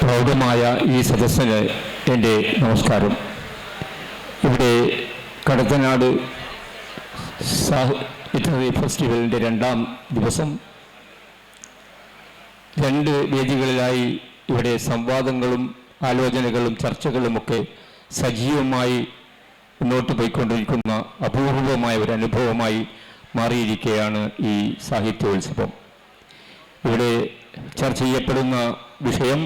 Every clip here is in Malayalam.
പ്രൗഢമായ ഈ സദസ്സിന് എൻ്റെ നമസ്കാരം. ഇവിടെ കടത്തനാട് ലിറ്റററി ഫെസ്റ്റിവലിൻ്റെ 2ാം ദിവസം 2 വേദികളിലായി ഇവിടെ സംവാദങ്ങളും ആലോചനകളും ചർച്ചകളുമൊക്കെ സജീവമായി മുന്നോട്ട് പോയിക്കൊണ്ടിരിക്കുന്ന അപൂർവമായ ഒരു അനുഭവമായി മാറിയിരിക്കുകയാണ് ഈ സാഹിത്യോത്സവം. ഇവിടെ ചർച്ച ചെയ്യപ്പെടുന്ന വിഷയം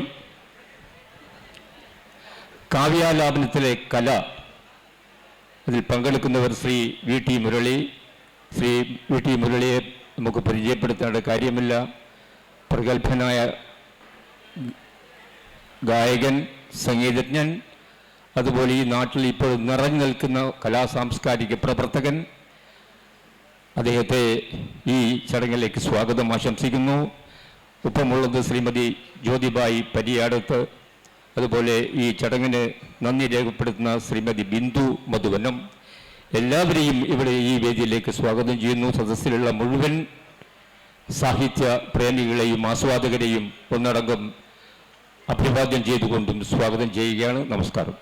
കാവ്യാലാപനത്തിലെ കല. അതിൽ പങ്കെടുക്കുന്നവർ ശ്രീ വി ടി മുരളിയെ നമുക്ക് പരിചയപ്പെടുത്തേണ്ട കാര്യമില്ല. പ്രഗത്ഭനായ ഗായകൻ, സംഗീതജ്ഞൻ, അതുപോലെ ഈ നാട്ടിൽ ഇപ്പോൾ നിറഞ്ഞു നിൽക്കുന്ന കലാസാംസ്കാരിക പ്രവർത്തകൻ. അദ്ദേഹത്തെ ഈ ചടങ്ങിലേക്ക് സ്വാഗതം ആശംസിക്കുന്നു. ഒപ്പമുള്ളത് ശ്രീമതി ജ്യോതിബായി പരിയാടത്ത്, അതുപോലെ ഈ ചടങ്ങിന് നന്ദി രേഖപ്പെടുത്തുന്ന ശ്രീമതി ബിന്ദു മധുവനം. എല്ലാവരെയും ഇവിടെ ഈ വേദിയിലേക്ക് സ്വാഗതം ചെയ്യുന്നു. സദസ്സിലുള്ള മുഴുവൻ സാഹിത്യ പ്രേമികളെയും ആസ്വാദകരെയും ഒന്നടങ്കം അഭിവാദ്യം ചെയ്തുകൊണ്ടും സ്വാഗതം ചെയ്യുകയാണ്. നമസ്കാരം.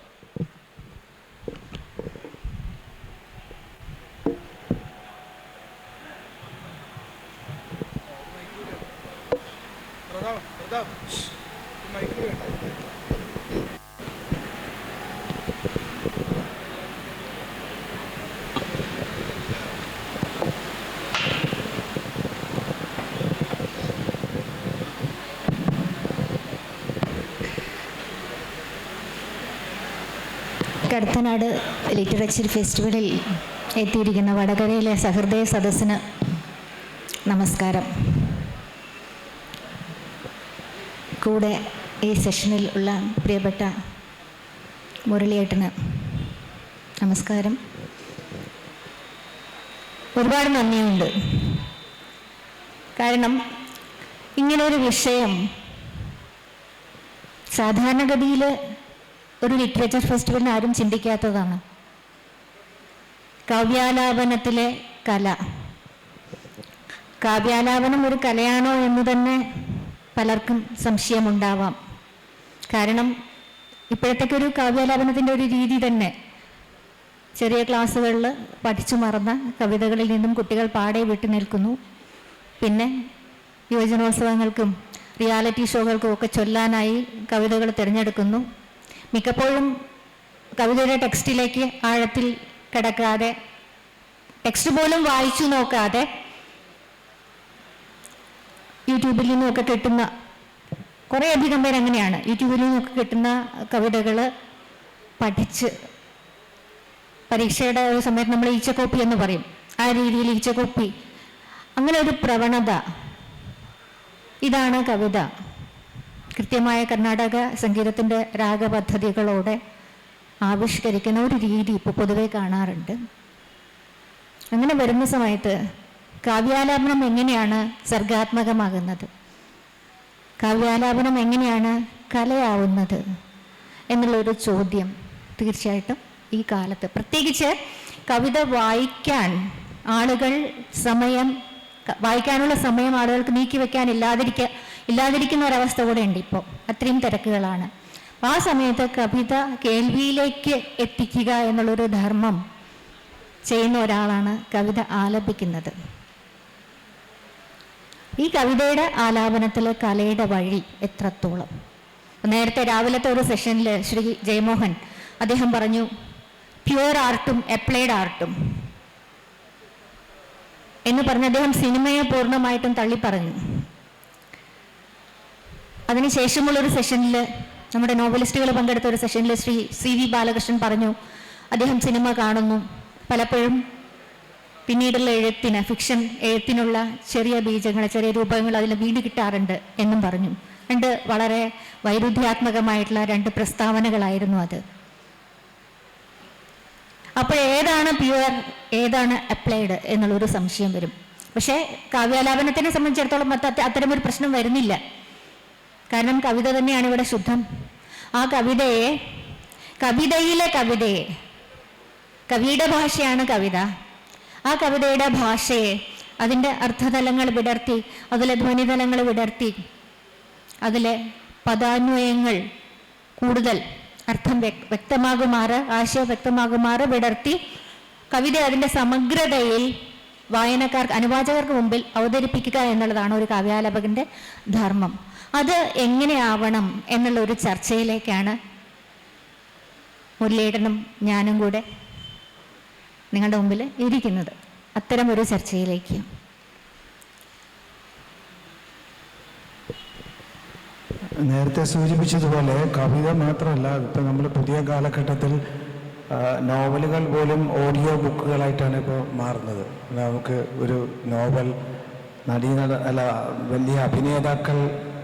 കടത്തനാട് ലിറ്ററേച്ചർ ഫെസ്റ്റിവലിൽ എത്തിയിരിക്കുന്ന വടകരയിലെ സഹൃദയ സദസ്സിന് നമസ്കാരം. കൂടെ ഈ സെഷനിൽ ഉള്ള പ്രിയപ്പെട്ട മുരളിയേട്ടന് നമസ്കാരം. ഒരുപാട് നന്ദിയുണ്ട്. കാരണം ഇങ്ങനൊരു വിഷയം സാധാരണഗതിയിൽ ഒരു ലിറ്ററേച്ചർ ഫെസ്റ്റിവലിന് ആരും ചിന്തിക്കാത്തതാണ്. കാവ്യാലാപനത്തിലെ കല. കാവ്യാലാപനം ഒരു കലയാണോ എന്ന് തന്നെ പലർക്കും സംശയമുണ്ടാവാം. കാരണം ഇപ്പോഴത്തേക്ക് ഒരു കാവ്യാലാപനത്തിൻ്റെ ഒരു രീതി തന്നെ ചെറിയ ക്ലാസ്സുകളിൽ പഠിച്ചു മറന്ന കവിതകളിൽ നിന്നും കുട്ടികൾ പാടെ വിട്ടു നിൽക്കുന്നു. പിന്നെ യുവജനോത്സവങ്ങൾക്കും റിയാലിറ്റി ഷോകൾക്കും ഒക്കെ ചൊല്ലാനായി കവിതകൾ തിരഞ്ഞെടുക്കുന്നു. മിക്കപ്പോഴും കവിതയുടെ ടെക്സ്റ്റിലേക്ക് ആഴത്തിൽ കിടക്കാതെ, ടെക്സ്റ്റ് പോലും വായിച്ചു നോക്കാതെ യൂട്യൂബിൽ നിന്നൊക്കെ കിട്ടുന്ന കുറേയധികം പേര് അങ്ങനെയാണ്. യൂട്യൂബിൽ നിന്നൊക്കെ കിട്ടുന്ന കവിതകൾ പഠിച്ച് പരീക്ഷയുടെ ഒരു സമയത്ത് നമ്മൾ ഈച്ചക്കോപ്പി എന്ന് പറയും, ആ രീതിയിൽ ഈച്ചക്കോപ്പി, അങ്ങനെ ഒരു പ്രവണത. ഇതാണ് കവിത. കൃത്യമായ കർണാടക സംഗീതത്തിൻ്റെ രാഗപദ്ധതികളോടെ ആവിഷ്കരിക്കുന്ന ഒരു രീതി ഇപ്പോൾ പൊതുവെ കാണാറുണ്ട്. അങ്ങനെ വരുന്ന സമയത്ത് കാവ്യാലാപനം എങ്ങനെയാണ് സർഗാത്മകമാകുന്നത്, കാവ്യാലാപനം എങ്ങനെയാണ് കലയാവുന്നത് എന്നുള്ളൊരു ചോദ്യം തീർച്ചയായിട്ടും ഈ കാലത്ത്, പ്രത്യേകിച്ച് കവിത വായിക്കാൻ ആളുകൾ വായിക്കാനുള്ള സമയം ആളുകൾക്ക് നീക്കിവെക്കാൻ ഇല്ലാതിരിക്കുന്ന ഒരവസ്ഥ കൂടെ ഉണ്ട്. ഇപ്പോൾ അത്രയും തിരക്കുകളാണ്. ആ സമയത്ത് കവിത കേൾവിയിലേക്ക് എത്തിക്കുക എന്നുള്ളൊരു ധർമ്മം ചെയ്യുന്ന ഒരാളാണ് കവിത ആലപിക്കുന്നത്. ഈ കവിതയുടെ ആലാപനത്തിലെ കലയുടെ വഴി എത്രത്തോളം. നേരത്തെ രാവിലത്തെ ഒരു സെഷനിൽ ശ്രീ ജയമോഹൻ അദ്ദേഹം പറഞ്ഞു, പ്യുവർ ആർട്ടും അപ്ലൈഡ് ആർട്ടും എന്ന് പറഞ്ഞ് അദ്ദേഹം സിനിമയെ പൂർണ്ണമായിട്ടും തള്ളിപ്പറഞ്ഞു. അതിനുശേഷമുള്ളൊരു സെഷനിൽ, നമ്മുടെ നോവലിസ്റ്റുകൾ പങ്കെടുത്ത ഒരു സെഷനിൽ ശ്രീ CV ബാലകൃഷ്ണൻ പറഞ്ഞു, അദ്ദേഹം സിനിമ കാണുന്നു, പലപ്പോഴും പിന്നീടുള്ള ഫിക്ഷൻ എഴുത്തിനുള്ള ചെറിയ ബീജങ്ങൾ, ചെറിയ രൂപങ്ങൾ അതിൽ വീട് കിട്ടാറുണ്ട് എന്നും പറഞ്ഞു. 2 വളരെ വൈരുദ്ധ്യാത്മകമായിട്ടുള്ള 2 പ്രസ്താവനകളായിരുന്നു അത്. അപ്പോൾ ഏതാണ് പ്യുവർ, ഏതാണ് അപ്ലൈഡ് എന്നുള്ളൊരു സംശയം വരും. പക്ഷേ കാവ്യാലാപനത്തിനെ സംബന്ധിച്ചിടത്തോളം അത്തരമൊരു പ്രശ്നം വരുന്നില്ല. കാരണം കവിത തന്നെയാണ് ഇവിടെ ശുദ്ധം. ആ കവിതയിലെ കവിതയെ, കവിയുടെ ഭാഷയാണ് കവിത. ആ കവിതയുടെ ഭാഷയെ, അതിൻ്റെ അർത്ഥതലങ്ങൾ വിടർത്തി, അതിലെ ധ്വനിതലങ്ങൾ വിടർത്തി, അതിലെ പദാന്വയങ്ങൾ കൂടുതൽ അർത്ഥം വ്യക്തമാകുമാറ്, ആശയം വ്യക്തമാകുമാറ് വിടർത്തി കവിത അതിൻ്റെ സമഗ്രതയിൽ വായനക്കാർക്ക്, അനുവാചകർക്ക് മുമ്പിൽ അവതരിപ്പിക്കുക എന്നുള്ളതാണ് ഒരു കാവ്യാലാപകന്റെ ധർമ്മം. അത് എങ്ങനെയാവണം എന്നുള്ള ഒരു ചർച്ചയിലേക്കാണ് മുരളീധരനും ഞാനും കൂടെ നിങ്ങളുടെ മുമ്പിൽ ഇരിക്കുന്നത്. അത്തരം ഒരു ചർച്ചയിലേക്ക് നേരത്തെ സൂചിപ്പിച്ചതുപോലെ കവിത മാത്രമല്ല, ഇപ്പം നമ്മൾ പുതിയ കാലഘട്ടത്തിൽ നോവലുകൾ പോലും ഓഡിയോ ബുക്കുകളായിട്ടാണ് ഇപ്പോൾ മാറുന്നത്. നമുക്ക് ഒരു നോവൽ വലിയ അഭിനേതാക്കൾ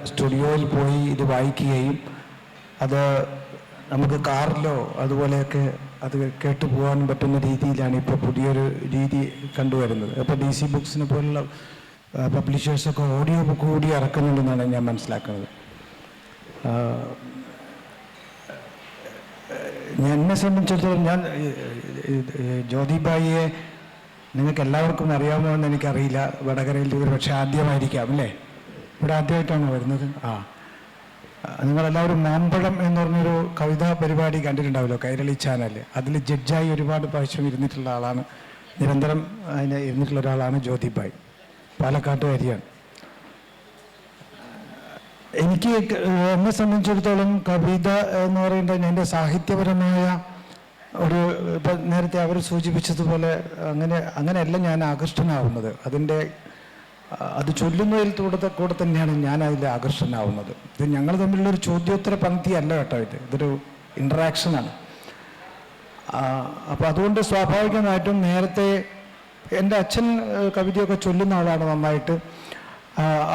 സ്റ്റുഡിയോയിൽ പോയി ഇത് വായിക്കുകയും അത് നമുക്ക് കാറിലോ അതുപോലെയൊക്കെ അത് കേട്ടു പോകാൻ പറ്റുന്ന രീതിയിലാണ് ഇപ്പോൾ പുതിയൊരു രീതി കണ്ടുവരുന്നത്. അപ്പോൾ DC ബുക്സിനെ പോലുള്ള പബ്ലിഷേഴ്സൊക്കെ ഓഡിയോ ബുക്ക് കൂടി ഇറക്കുന്നുണ്ടെന്നാണ് ഞാൻ മനസ്സിലാക്കുന്നത്. എന്നെ സംബന്ധിച്ചിടത്തോളം ഞാൻ ജ്യോതിബായിയെ നിങ്ങൾക്ക് എല്ലാവർക്കും അറിയാമോയെന്ന് എനിക്കറിയില്ല. വടകരയിൽ ഒരു പക്ഷേ ആദ്യമായിരിക്കാം അല്ലേ? ഇവിടെ ആദ്യമായിട്ടാണ് വരുന്നത്. നിങ്ങളെല്ലാവരും മാമ്പഴം എന്ന് പറഞ്ഞൊരു കവിതാ പരിപാടി കണ്ടിട്ടുണ്ടാവുമല്ലോ, കൈരളി ചാനൽ. അതിൽ ജഡ്ജായി ഒരുപാട് പ്രാവശ്യം ഇരുന്നിട്ടുള്ള ആളാണ്, നിരന്തരം അതിന് ഇരുന്നിട്ടുള്ള ഒരാളാണ് ജ്യോതിബായി. പാലക്കാട്ടുകാരിയാണ്. എനിക്ക് എന്നെ സംബന്ധിച്ചിടത്തോളം കവിത എന്ന് പറയുന്നത് എൻ്റെ സാഹിത്യപരമായ ഒരു, ഇപ്പം നേരത്തെ അവർ സൂചിപ്പിച്ചതുപോലെ അങ്ങനെയല്ല ഞാൻ ആകർഷ്ടനാവുന്നത്. അത് ചൊല്ലുന്നതിൽ കൂടെ തന്നെയാണ് ഞാൻ അതിൽ ആകർഷ്ടനാവുന്നത്. ഇത് ഞങ്ങൾ തമ്മിലുള്ളൊരു ചോദ്യോത്തര പങ്ക്തി അല്ല കേട്ടോ, ഇതൊരു ഇൻട്രാക്ഷനാണ്. അപ്പോൾ അതുകൊണ്ട് സ്വാഭാവികമായിട്ടും നേരത്തെ എൻ്റെ അച്ഛൻ കവിതയൊക്കെ ചൊല്ലുന്ന ആളാണ് നന്നായിട്ട്.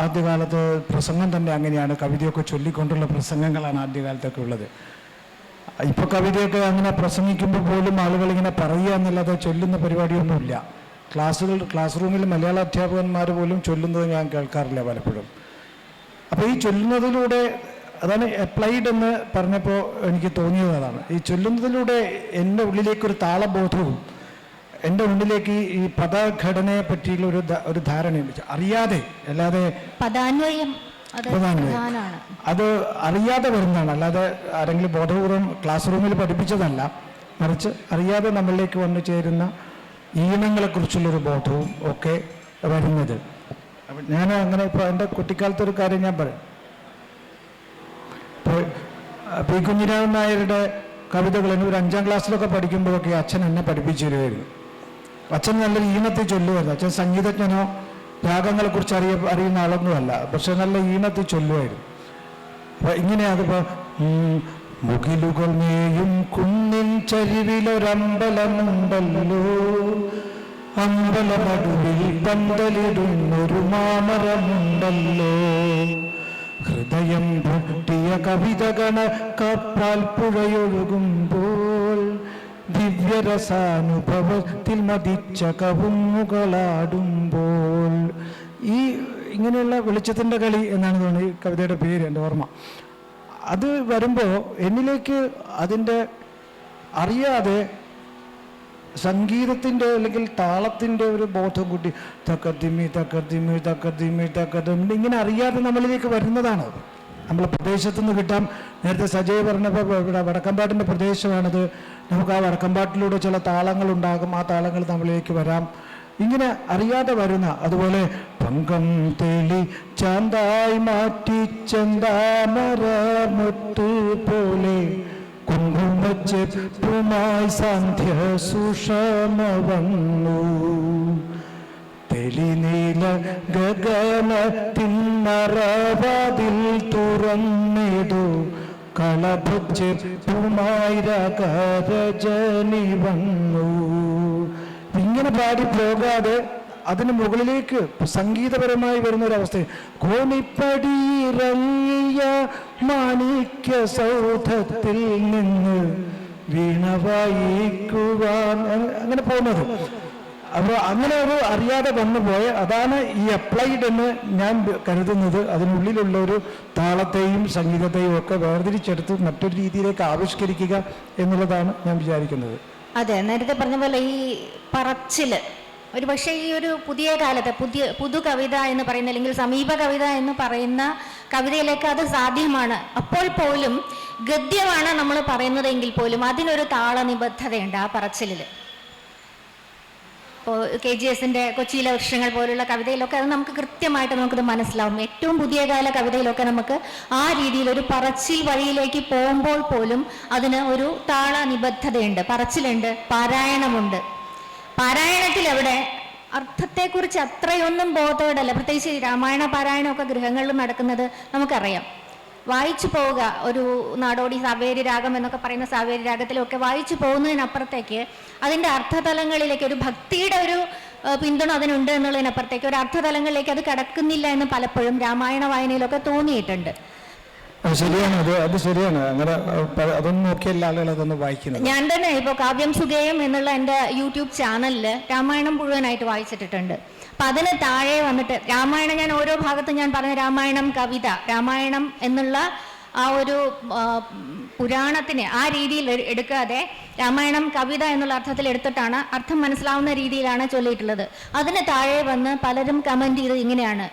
ആദ്യകാലത്ത് പ്രസംഗം തന്നെ അങ്ങനെയാണ്, കവിതയൊക്കെ ചൊല്ലിക്കൊണ്ടുള്ള പ്രസംഗങ്ങളാണ് ആദ്യകാലത്തൊക്കെ ഉള്ളത്. ഇപ്പോൾ കവിതയൊക്കെ അങ്ങനെ പ്രസംഗിക്കുമ്പോൾ പോലും ആളുകൾ ഇങ്ങനെ പറയുക എന്നല്ലാതെ ചൊല്ലുന്ന പരിപാടിയൊന്നുമില്ല. ക്ലാസ് റൂമിൽ മലയാള അധ്യാപകന്മാർ പോലും ചൊല്ലുന്നത് ഞാൻ കേൾക്കാറില്ല പലപ്പോഴും. അപ്പോൾ ഈ ചൊല്ലുന്നതിലൂടെ, അതാണ് അപ്ലൈഡ് എന്ന് പറഞ്ഞപ്പോൾ എനിക്ക് തോന്നിയത് അതാണ്. ഈ ചൊല്ലുന്നതിലൂടെ എൻ്റെ ഉള്ളിലേക്കൊരു താളബോധവും എൻ്റെ ഉള്ളിലേക്ക് ഈ പദഘടനയെ പറ്റിയുള്ള ഒരു ധാരണയും അറിയാതെ, അല്ലാതെ പദാന്വയം അത് അറിയാതെ വരുന്നതാണ്, അല്ലാതെ ആരെങ്കിലും ബോധപൂർവം ക്ലാസ് റൂമിൽ പഠിപ്പിച്ചതല്ല, മറിച്ച് അറിയാതെ നമ്മളിലേക്ക് വന്നു ചേരുന്ന ഈണങ്ങളെക്കുറിച്ചുള്ളൊരു ബോധവും ഒക്കെ വരുന്നത്. അപ്പം ഞാൻ അങ്ങനെ ഇപ്പോൾ എൻ്റെ കുട്ടിക്കാലത്തെ ഒരു കാര്യം ഞാൻ പറയും. ഇപ്പോൾ പി കുഞ്ഞിരാമൻ നായരുടെ കവിതകൾ ഒരു 5ാം ക്ലാസ്സിലൊക്കെ പഠിക്കുമ്പോഴൊക്കെ അച്ഛൻ എന്നെ പഠിപ്പിച്ചു തരുമായിരുന്നു. അച്ഛൻ നല്ലൊരു ഈണത്തിൽ ചൊല്ലുമായിരുന്നു. അച്ഛൻ സംഗീതജ്ഞനോ രാഗങ്ങളെക്കുറിച്ച് അറിയുന്ന ആളൊന്നുമല്ല, പക്ഷെ നല്ല ഈണത്തിൽ ചൊല്ലുമായിരുന്നു. അപ്പം ഇങ്ങനെ അതിപ്പോൾ മുകിലുകൾ മേയും കുന്നിൻ ചരിവിലൊരമ്പലമുണ്ടല്ലോ, അമ്പലമടുവിൽ പന്തലിടുന്നൊരു മാമരമുണ്ടല്ലോ, ഹൃദയം പൊട്ടിയ കവിതകണ കപ്പാൽ പുഴയൊഴുകുമ്പോൾ ദിവ്യരസാനുഭവത്തിൽ മതിച്ച കവുങ്ങുകളാടുമ്പോൾ. ഇങ്ങനെയുള്ള വെളിച്ചത്തിൻ്റെ കളി എന്നാണ് തോന്നുന്നത് ഈ കവിതയുടെ പേര്, എൻ്റെ ഓർമ്മ. അത് വരുമ്പോൾ എന്നിലേക്ക് അതിൻ്റെ അറിയാതെ സംഗീതത്തിൻ്റെ അല്ലെങ്കിൽ താളത്തിൻ്റെ ഒരു ബോധം കൂട്ടി തക്കത്തിമി തക്കത്തിമി തക്കത്തിമി തക്കത്തിമി ഇങ്ങനെ അറിയാതെ നമ്മളിലേക്ക് വരുന്നതാണ്. നമ്മളെ പ്രദേശത്തു നിന്ന് കിട്ടാം. നേരത്തെ സജയ് പറഞ്ഞപ്പോൾ ഇവിടെ വടക്കമ്പാട്ടിൻ്റെ പ്രദേശമാണത്. നമുക്ക് ആ വടക്കമ്പാട്ടിലൂടെ ചില താളങ്ങളുണ്ടാകും, ആ താളങ്ങൾ നമ്മളിലേക്ക് വരാം. ഇങ്ങനെ അറിയാതെ വരുന്ന, അതുപോലെ പങ്കം തെളി ചാന്തായി മാറ്റി ചന്ദാമരമുത്ത് പോലെ കുങ്കുമച്ചെപ്പുമായി സാന്ധ്യ സുഷമ വന്നു, തെളിനീല ഗഗനത്തിന്മറവാതിൽ തുറന്നിടു കളഭച്ചെപ്പുമായി രജനി വന്നു. ഇങ്ങനെ പാടി പോകാതെ അതിന് മുകളിലേക്ക് സംഗീതപരമായി വരുന്നൊരവസ്ഥ. കോണിപ്പടിയിറങ്ങിയ മാണിക്യ സൗധത്തിൽ നിന്ന് വീണ വായിക്കുവാൻ അങ്ങനെ പോകുന്നത്. അപ്പോൾ അങ്ങനെ ഒരു അറിയാതെ വന്നുപോയ അതാണ് ഈ അപ്ലൈഡ് എന്ന് ഞാൻ കരുതുന്നത്. അതിനുള്ളിലുള്ള ഒരു താളത്തെയും സംഗീതത്തെയും ഒക്കെ വേർതിരിച്ചെടുത്ത് മറ്റൊരു രീതിയിലേക്ക് ആവിഷ്കരിക്കുക എന്നുള്ളതാണ് ഞാൻ വിചാരിക്കുന്നത്. അതെ, നേരത്തെ പറഞ്ഞ പോലെ ഈ പറച്ചില് ഒരു പക്ഷേ ഈ ഒരു പുതിയ കാലത്ത് പുതു കവിത എന്ന് പറയുന്ന അല്ലെങ്കിൽ സമീപ കവിത എന്ന് പറയുന്ന കവിതയിലേക്ക് അത് സാധ്യമാണ്. അപ്പോൾ പോലും ഗദ്യമാണ് നമ്മൾ പറയുന്നതെങ്കിൽ പോലും അതിനൊരു താളനിബദ്ധതയുണ്ട് ആ പറച്ചിലിൽ. ഇപ്പോൾ KGSന്റെ കൊച്ചിയിലെ വൃക്ഷങ്ങൾ പോലുള്ള കവിതയിലൊക്കെ അത് നമുക്ക് കൃത്യമായിട്ട് നമുക്കത് മനസ്സിലാവും. ഏറ്റവും പുതിയ കാല കവിതയിലൊക്കെ നമുക്ക് ആ രീതിയിൽ ഒരു പറച്ചിൽ വഴിയിലേക്ക് പോകുമ്പോൾ പോലും അതിന് ഒരു താളനിബദ്ധതയുണ്ട്, പറച്ചിലുണ്ട്, പാരായണമുണ്ട്. പാരായണത്തിൽ അവിടെ അർത്ഥത്തെക്കുറിച്ച് അത്രയൊന്നും ബോധവടല്ല. പ്രത്യേകിച്ച് രാമായണ പാരായണമൊക്കെ ഗൃഹങ്ങളിൽ നടക്കുന്നത് നമുക്കറിയാം. വായിച്ചു പോവുക, ഒരു നാടോടി സാവേരി രാഗം എന്നൊക്കെ പറയുന്ന സാവേരി രാഗത്തിലൊക്കെ വായിച്ചു പോകുന്നതിനപ്പുറത്തേക്ക് അതിൻ്റെ അർത്ഥതലങ്ങളിലേക്ക് ഒരു ഭക്തിയുടെ ഒരു പിന്തുണ അതിനുണ്ട് എന്നുള്ളതിനപ്പുറത്തേക്ക് ഒരു അർത്ഥതലങ്ങളിലേക്ക് അത് കടക്കുന്നില്ല എന്ന് പലപ്പോഴും രാമായണ വായനയിലൊക്കെ തോന്നിയിട്ടുണ്ട്. ശരിയാണ്, അത് ശരിയാണ്. അങ്ങനെ അതൊന്നും നോക്കിയല്ല ആളുകൾ അതൊന്ന് വായിക്കുന്നത്. ഞാൻ തന്നെ ഇപ്പോൾ കാവ്യം സുഗേയം എന്നുള്ള എൻ്റെ യൂട്യൂബ് ചാനലിൽ രാമായണം മുഴുവനായിട്ട് വായിച്ചിട്ടിട്ടുണ്ട്. അപ്പം അതിന് താഴെ വന്നിട്ട് രാമായണം ഞാൻ ഓരോ ഭാഗത്തും ഞാൻ പറഞ്ഞ രാമായണം കവിത, രാമായണം എന്നുള്ള ആ ഒരു പുരാണത്തിനെ ആ രീതിയിൽ എടുക്കാതെ രാമായണം കവിത എന്നുള്ള അർത്ഥത്തിൽ എടുത്തിട്ടാണ് അർത്ഥം മനസ്സിലാവുന്ന രീതിയിലാണ് ചൊല്ലിയിട്ടുള്ളത്. അതിന് താഴെ വന്ന് പലരും കമൻറ്റ് ചെയ്ത് ഇങ്ങനെയാണ്,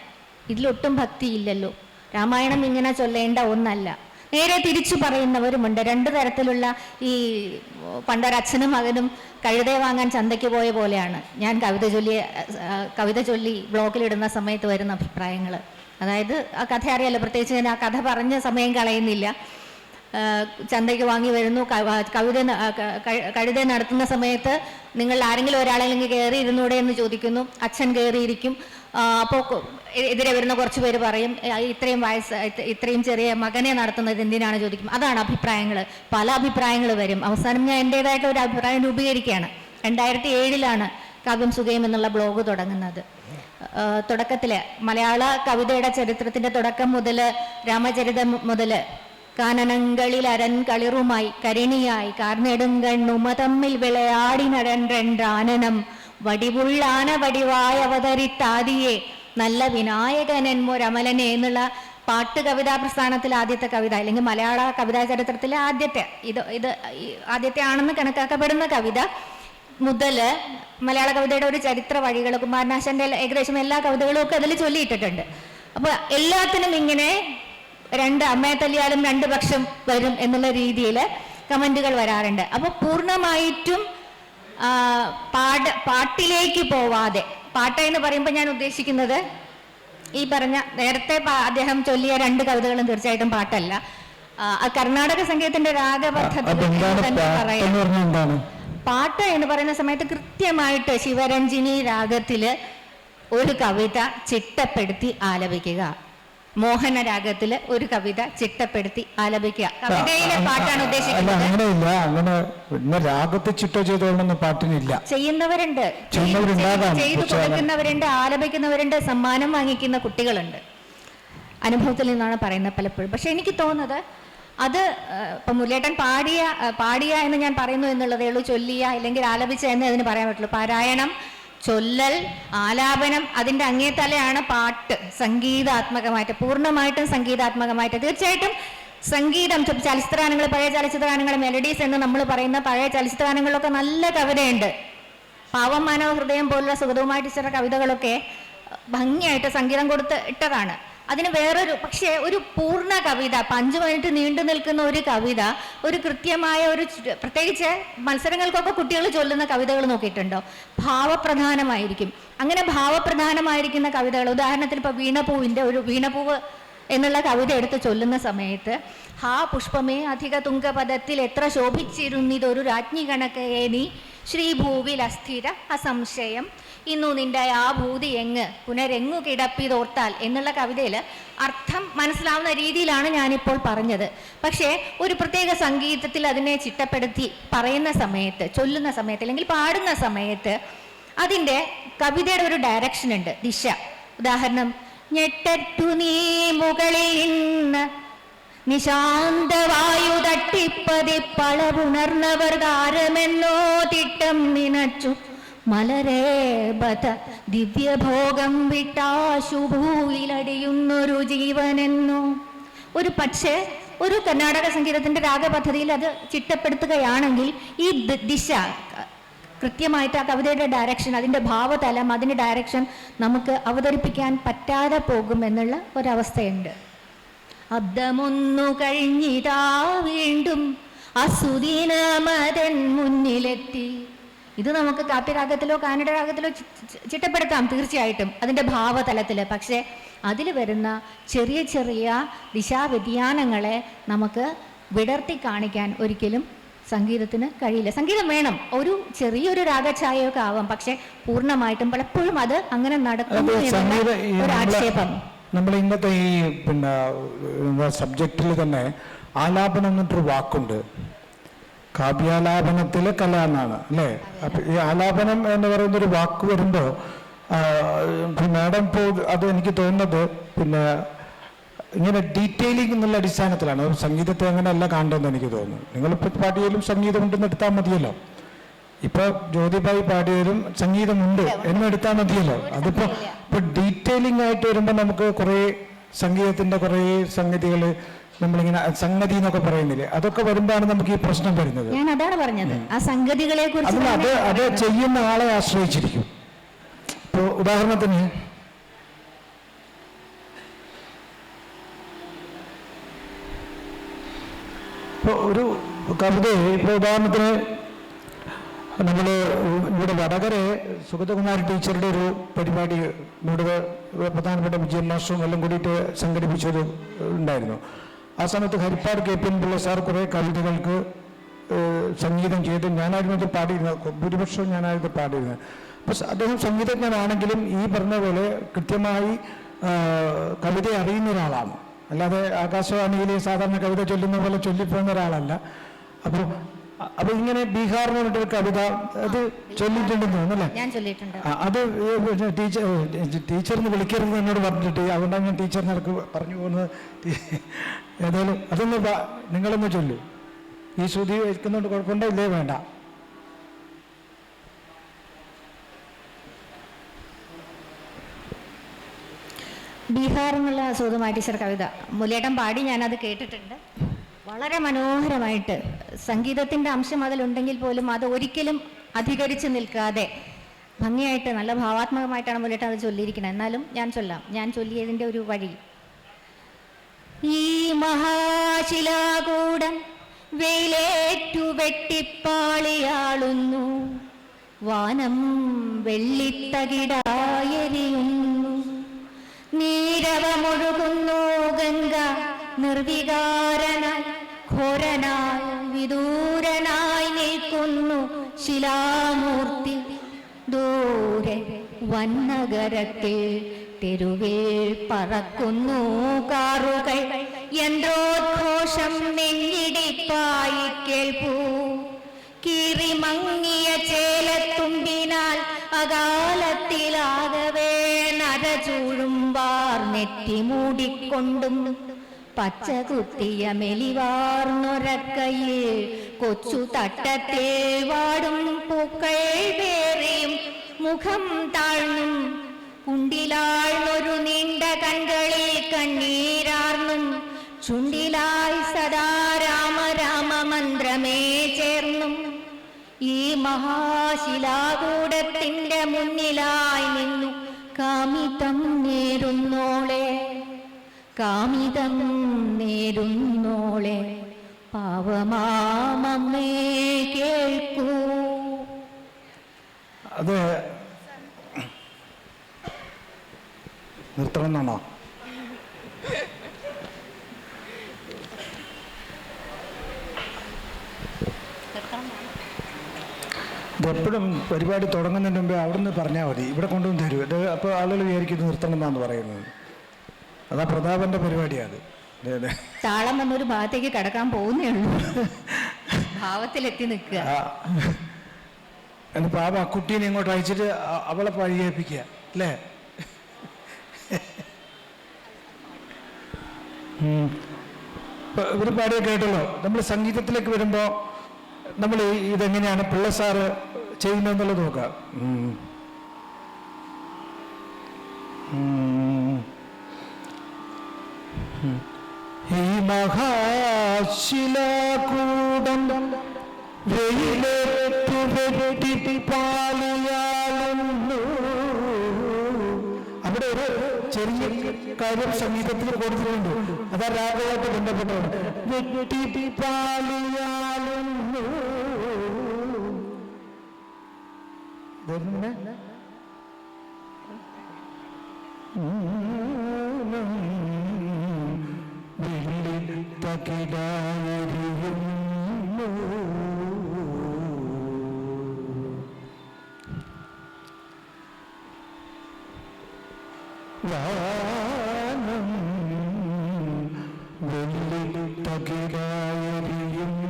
ഇതിലൊട്ടും ഭക്തിയില്ലല്ലോ, രാമായണം ഇങ്ങനെ ചൊല്ലേണ്ട ഒന്നല്ല. നേരെ തിരിച്ചു പറയുന്നവരുമുണ്ട്. രണ്ടു തരത്തിലുള്ള ഈ പണ്ടൊരച്ഛനും മകനും കഴുതയെ വാങ്ങാൻ ചന്തയ്ക്ക് പോയ പോലെയാണ് ഞാൻ കവിത ചൊല്ലി ബ്ലോഗിലിടുന്ന സമയത്ത് വരുന്ന അഭിപ്രായങ്ങൾ. അതായത് ആ കഥ അറിയാലോ, പ്രത്യേകിച്ച് ഞാൻ ആ കഥ പറഞ്ഞ സമയം കളയുന്നില്ല. ചന്തയ്ക്ക് വാങ്ങി വരുന്നു, കഴുത നടത്തുന്ന സമയത്ത് നിങ്ങൾ ആരെങ്കിലും ഒരാളെങ്കിൽ കയറി ഇരുന്നൂടെ എന്ന് ചോദിക്കുന്നു. അച്ഛൻ കയറിയിരിക്കും. അപ്പോൾ എതിരെ വരുന്ന കുറച്ച് പേര് പറയും ഇത്രയും ചെറിയ മകനെ നടത്തുന്നത് എന്തിനാണ് ചോദിക്കും. അതാണ് അഭിപ്രായങ്ങൾ, പല അഭിപ്രായങ്ങൾ വരും. അവസാനം ഞാൻ എൻ്റേതായിട്ടുള്ള ഒരു അഭിപ്രായം രൂപീകരിക്കുകയാണ്. 2007 കാവ്യം സുഗേയം എന്നുള്ള ബ്ലോഗ് തുടങ്ങുന്നത്. തുടക്കത്തിൽ മലയാള കവിതയുടെ ചരിത്രത്തിൻ്റെ തുടക്കം മുതൽ രാമചരിതം മുതൽ കാനനങ്ങളിൽ അരൻ കളിറുമായി കരിണിയായി കാർനെടുങ്കണ്ണുമ തമ്മിൽ വിളയാടിനരൻ രണ്ടാനനം വടിവുള്ളാന വടിവായ അവതരിത്താദിയെ നല്ല വിനായകനെന്മൊരമലനെ എന്നുള്ള പാട്ട് കവിതാ പ്രസ്ഥാനത്തിൽ ആദ്യത്തെ കവിത, അല്ലെങ്കിൽ മലയാള കവിതാ ചരിത്രത്തിലെ ഇത് ആദ്യത്തെ ആണെന്ന് കണക്കാക്കപ്പെടുന്ന കവിത മുതൽ മലയാള കവിതയുടെ ഒരു ചരിത്ര വഴികൾ കുമാരനാശാന്റെ ഏകദേശം എല്ലാ കവിതകളും ഒക്കെ അതിൽ ചൊല്ലിയിട്ടിട്ടുണ്ട്. അപ്പോൾ എല്ലാത്തിനും ഇങ്ങനെ 2 അമ്മയെ തല്ലിയാലും 2 പക്ഷം വരും എന്നുള്ള രീതിയിൽ കമൻറ്റുകൾ വരാറുണ്ട്. അപ്പോൾ പൂർണ്ണമായിട്ടും പാട്ടിലേക്ക് പോവാതെ, പാട്ട് എന്ന് പറയുമ്പോൾ ഞാൻ ഉദ്ദേശിക്കുന്നത് ഈ പറഞ്ഞ നേരത്തെ അദ്ദേഹം ചൊല്ലിയ 2 കവിതകളും തീർച്ചയായിട്ടും പാട്ടല്ല. കർണാടക സംഗീതത്തിന്റെ രാഗപദ്ധതി തന്നെ പറയാം. പാട്ട് എന്ന് പറയുന്ന സമയത്ത് കൃത്യമായിട്ട് ശിവരഞ്ജിനി രാഗത്തില് ഒരു കവിത ചിട്ടപ്പെടുത്തി ആലപിക്കുക, മോഹന രാഗത്തില് ഒരു കവിത ചിട്ടപ്പെടുത്തി ആലപിക്കുക. കവിതയിലെ പാട്ടാണ് ഉദ്ദേശിക്കുന്നത്. അങ്ങനെ രാഗത്തെ ചിട്ട ചെയ്തോളൊന്നും പാട്ടിനില്ല. ചെയ്യുന്നവരുണ്ട്, ചെയ്തു കൊടുക്കുന്നവരുണ്ട്, ആലപിക്കുന്നവരുണ്ട്, സമ്മാനം വാങ്ങിക്കുന്ന കുട്ടികളുണ്ട്. അനുഭവത്തിൽ നിന്നാണ് പറയുന്നത് പലപ്പോഴും. പക്ഷെ എനിക്ക് തോന്നുന്നത് അത് ഇപ്പം മുരളിയേട്ടൻ പാടിയ എന്ന് ഞാൻ പറയുന്നു എന്നുള്ളതേ ഉള്ളൂ. ചൊല്ലിയ അല്ലെങ്കിൽ ആലപിച്ച എന്ന് അതിന് പറയാൻ പറ്റുള്ളൂ. പാരായണം, ചൊല്ലൽ, ആലാപനം, അതിൻ്റെ അങ്ങേത്തലയാണ് പാട്ട്. സംഗീതാത്മകമായിട്ട്, പൂർണ്ണമായിട്ടും സംഗീതാത്മകമായിട്ട്. തീർച്ചയായിട്ടും സംഗീതം, ചലച്ചിത്രഗാനങ്ങൾ, പഴയ ചലച്ചിത്രഗാനങ്ങൾ, മെലഡീസ് എന്ന് നമ്മൾ പറയുന്ന പഴയ ചലച്ചിത്രഗാനങ്ങളിലൊക്കെ നല്ല കവിതയുണ്ട്. പാവം മാനവ ഹൃദയം പോലുള്ള സുഗതവുമായിട്ട് ചില കവിതകളൊക്കെ ഭംഗിയായിട്ട് സംഗീതം കൊടുത്ത് ഇട്ടതാണ്. അതിന് വേറൊരു, പക്ഷേ ഒരു പൂർണ്ണ കവിത, 5 മിനിറ്റ് നീണ്ടു നിൽക്കുന്ന ഒരു കവിത, ഒരു കൃത്യമായ ഒരു, പ്രത്യേകിച്ച് മത്സരങ്ങൾക്കൊക്കെ കുട്ടികൾ ചൊല്ലുന്ന കവിതകൾ നോക്കിയിട്ടുണ്ടോ, ഭാവപ്രധാനമായിരിക്കും. അങ്ങനെ ഭാവപ്രധാനമായിരിക്കുന്ന കവിതകൾ, ഉദാഹരണത്തിന് ഇപ്പോൾ വീണപൂവ് എന്നുള്ള കവിത എടുത്ത് ചൊല്ലുന്ന സമയത്ത്, ഹാ പുഷ്പമേ അധിക തുങ്കപദത്തിൽ എത്ര ശോഭിച്ചിരുന്നിതൊരു രാജ്ഞി കണക്കയെ നീ ശ്രീഭൂവിൽ അസ്ഥിര അസംശയം ഇന്നു നിന്റെ ആ ഭൂതി പുനരെങ്ങു കിടപ്പിതോർത്താൽ എന്നുള്ള കവിതയിൽ അർത്ഥം മനസ്സിലാവുന്ന രീതിയിലാണ് ഞാനിപ്പോൾ പറഞ്ഞത്. പക്ഷേ ഒരു പ്രത്യേക സംഗീതത്തിൽ അതിനെ ചിട്ടപ്പെടുത്തി പറയുന്ന സമയത്ത്, ചൊല്ലുന്ന സമയത്ത് അല്ലെങ്കിൽ പാടുന്ന സമയത്ത് അതിൻ്റെ കവിതയുടെ ഒരു ഡയറക്ഷൻ ഉണ്ട്, ദിശ. ഉദാഹരണം, ഞെട്ടറ്റു നീ മുകളിൽ നിന്ന് നിശാന്തവായു തട്ടിപ്പതിപ്പളവുണർന്നവർ താരമെന്നോ തിട്ടം നിനച്ചു മലരേ ബത ദിവ്യഭോഗം വിട്ടാശുഭൂയിലടിയുന്നൊരു ജീവനെന്നോ. ഒരു പക്ഷേ ഒരു കർണാടക സംഗീതത്തിന്റെ രാഗപദ്ധതിയിൽ അത് ചിട്ടപ്പെടുത്തുകയാണെങ്കിൽ ഈ ദിശ കൃത്യമായിട്ട് ആ കവിതയുടെ ഡയറക്ഷൻ, അതിൻ്റെ ഭാവതലം, അതിൻ്റെ ഡയറക്ഷൻ നമുക്ക് അവതരിപ്പിക്കാൻ പറ്റാതെ പോകും എന്നുള്ള ഒരവസ്ഥയുണ്ട്. അബ്ദമൊന്നു കഴിഞ്ഞിതാ വീണ്ടും അസുദിനമതൻ മുന്നിലെത്തി. ഇത് നമുക്ക് കാപ്യരാഗത്തിലോ കാനഡ രാഗത്തിലോ ചിട്ടപ്പെടുത്താം തീർച്ചയായിട്ടും അതിൻ്റെ ഭാവതലത്തിൽ. പക്ഷേ അതിൽ വരുന്ന ചെറിയ ചെറിയ ദിശാവ്യതിയാനങ്ങളെ നമുക്ക് വിടർത്തി കാണിക്കാൻ ഒരിക്കലും സംഗീതത്തിന് കഴിയില്ല. സംഗീതം വേണം, ഒരു ചെറിയൊരു രാഗഛായയൊക്കെ ആവാം, പക്ഷെ പൂർണ്ണമായിട്ടും പലപ്പോഴും അത് അങ്ങനെ നടക്കുന്നു എന്നുള്ള ഒരു ആക്ഷേപം. നമ്മൾ ഇന്നത്തെ ഈ സബ്ജക്റ്റിൽ തന്നെ ആലാപനം എന്നിട്ടൊരു വാക്കുണ്ട്, കാവ്യാലാപനത്തിലെ കല എന്നാണ് അല്ലേ. അപ്പൊ ഈ ആലാപനം എന്ന് പറയുന്നൊരു വാക്ക് വരുമ്പോൾ മാഡം ഇപ്പോൾ അത് എനിക്ക് തോന്നുന്നത് ഇങ്ങനെ ഡീറ്റെയിലിംഗ് എന്നുള്ള അടിസ്ഥാനത്തിലാണ്. സംഗീതത്തെ അങ്ങനെയല്ല കാണേണ്ടതെന്ന് എനിക്ക് തോന്നുന്നു. നിങ്ങളിപ്പോൾ പാടിയാലും സംഗീതം ഉണ്ടെന്ന് എടുത്താൽ മതിയല്ലോ. ഇപ്പോൾ ജ്യോതിബായി പാടിയാലും സംഗീതമുണ്ട് എന്നെടുത്താൽ മതിയല്ലോ. അതിപ്പോൾ ഡീറ്റെയിലിംഗ് ആയിട്ട് വരുമ്പോൾ നമുക്ക് കുറേ സംഗീതത്തിൻ്റെ കുറേ സംഗതികൾ നമ്മളിങ്ങനെ സംഗതി എന്നൊക്കെ പറയുന്നില്ലേ, അതൊക്കെ വരുമ്പോഴാണ് നമുക്ക് ഈ പ്രശ്നം വരുന്നത്. ഞാൻ അതാണ് പറഞ്ഞത്, ആ സംഗതികളെ കുറിച്ച് അത് ചെയ്യുന്ന ആളെ ആശ്രയിച്ചിരിക്കും. ഇപ്പോൾ ഉദാഹരണത്തിന് ഇപ്പോൾ ഒരു കവിത, ഇപ്പോൾ ഉദാഹരണത്തിന് നമ്മൾ ഇവിടെ വടകര സുഗതകുമാരി ടീച്ചറുടെ ഒരു പരിപാടി ഇവിടെ പ്രധാനപ്പെട്ട വിജയൻ മാസ്റ്ററും എല്ലാം കൂടിയിട്ട് സംഘടിപ്പിച്ചൊരു ഉണ്ടായിരുന്നു. ആ സമയത്ത് ഹരിപ്പാട് KPN പിള്ള സാർ കുറേ കവിതകൾക്ക് സംഗീതം ചെയ്ത് ഞാനായിരുന്നു അത് പാടിയിരുന്നത്, ഭൂരിപക്ഷവും ഞാനായിരുന്നു പാടിയിരുന്നത്. അപ്പോൾ അദ്ദേഹം സംഗീതജ്ഞനാണെങ്കിലും ഈ പറഞ്ഞ പോലെ കൃത്യമായി കവിത അറിയുന്ന ഒരാളാണ്. അല്ലാതെ ആകാശവാണിയിൽ സാധാരണ കവിത ചൊല്ലുന്ന പോലെ ചൊല്ലിപ്പോകുന്ന ഒരാളല്ല. അപ്പോൾ ഇങ്ങനെ ബീഹാർ എന്ന് പറഞ്ഞിട്ടൊരു കവിത അത് ചൊല്ലിയിട്ടുണ്ടെന്ന് തോന്നുന്നല്ലേ? അത് ടീച്ചറിന് വിളിക്കരുത് എന്നോട് പറഞ്ഞിട്ട്, അതുകൊണ്ടാണ് ഞാൻ ടീച്ചറിനടുക്ക് പറഞ്ഞു പോകുന്നത്. ഏതായാലും അതൊന്ന് നിങ്ങളൊന്ന് ചൊല്ലു. ഈ ശ്രുതി വയ്ക്കുന്നുണ്ട്, കുഴപ്പമുണ്ടോ? ഇല്ലേ? വേണ്ട. ബീഹാർ എന്നുള്ള സുഗതകുമാരി ടീച്ചർ കവിത മുരളിയേട്ടൻ പാടി, ഞാനത് കേട്ടിട്ടുണ്ട്. വളരെ മനോഹരമായിട്ട് സംഗീതത്തിൻ്റെ അംശം അതിലുണ്ടെങ്കിൽ പോലും അത് ഒരിക്കലും അധികരിച്ച് നിൽക്കാതെ ഭംഗിയായിട്ട് നല്ല ഭാവാത്മകമായിട്ടാണ് മുരളിയേട്ടൻ അത് ചൊല്ലിയിരിക്കുന്നത്. എന്നാലും ഞാൻ ചൊല്ലാം, ഞാൻ ചൊല്ലിയതിൻ്റെ ഒരു വഴി. ഈ മഹാശിലാകൂടം വെയിലേറ്റു വെട്ടിപ്പാളിയാളുന്നു, വാനം വെള്ളിത്തകിടായെരിയുന്നു, നീരവമൊഴുകുന്നു ഗംഗ നിർവികാരനായി, ഘോരനായി വിദൂരനായി നിൽക്കുന്നു ശിലാമൂർത്തി. ദൂരെ വന്നഗരത്തിൽ തെരുവിൽ പറക്കുന്നു കാറുകൾ, യന്ത്രോദ്ഘോഷം നെഞ്ഞിടിപ്പായി കേൾപ്പൂ. കീറിമങ്ങിയ ചേലത്തുമ്പിനാൽ അകാലത്തിലാകവേ നരചൂഴുമ്പാർ നെറ്റി മൂടിക്കൊണ്ടും, പച്ച കുത്തിയ മെലിവാർന്നൊരക്കയിൽ കൊച്ചു തട്ടത്തിൽ വാടും പൂക്കൾ വേറിയും മുഖം താഴ്ന്നും, കുണ്ടിലാഴ്ന്നൊരു നീണ്ട കൺകളിൽ കണ്ണീരാർന്നും, ചുണ്ടിലായി സദാ രാമ രാമ മന്ത്രമേ ചേർന്നും, ഈ മഹാശിലാകൂടത്തിന്റെ മുന്നിലായി നിന്നു കാമിതം നേരുന്നോളെ, കാമിതം നേരുന്നോളെ, പാവമാമമ്മേ കേൾക്കൂ. അത് നിർത്തണം എന്നാണോ? ഇതെപ്പോഴും പരിപാടി തുടങ്ങുന്നതിന് മുമ്പേ അവിടെ നിന്ന് പറഞ്ഞാൽ മതി, ഇവിടെ കൊണ്ടുവന്ന് തരൂ. ഇത് അപ്പോൾ ആളുകൾ വിചാരിക്കും ഇത് നിർത്തണം എന്നാണ് പറയുന്നത്. അതാ പ്രതാപന്റെ പരിപാടിയാണ്. താളം വന്നൊരു ഭാഗത്തേക്ക് കടക്കാൻ പോകുന്നേ ഉള്ളൂ, ഭാവത്തിലെത്തി നിൽക്കുക. എന്നിപ്പോൾ ആ കുട്ടീനെ ഇങ്ങോട്ട് അയച്ചിട്ട് അവളെ പഴിയേൽപ്പിക്കുക അല്ലേ? ഇവർ പാടിയ കേട്ടല്ലോ. നമ്മൾ സംഗീതത്തിലേക്ക് വരുമ്പോൾ നമ്മൾ ഇതെങ്ങനെയാണ് പിള്ള സാറ് ചെയ്യുന്നതെന്നുള്ളത് നോക്കാം. ഈ മഹാശിലാകൂടം വെയിലേറ്റു വെട്ടിപ്പാലിയാളുന്നു. അവിടെ ഒരു ചെറിയ കാര്യം സംഗീതത്തിൽ കൊടുത്തിട്ടുണ്ട്, അതാ രാഗമായിട്ട് ബന്ധപ്പെട്ടതാണ്. വെട്ടിപ്പാലിയാളുന്നു തകിടാരിയുന്നു. വാനം വെള്ളി തകിടാരിയുന്നു.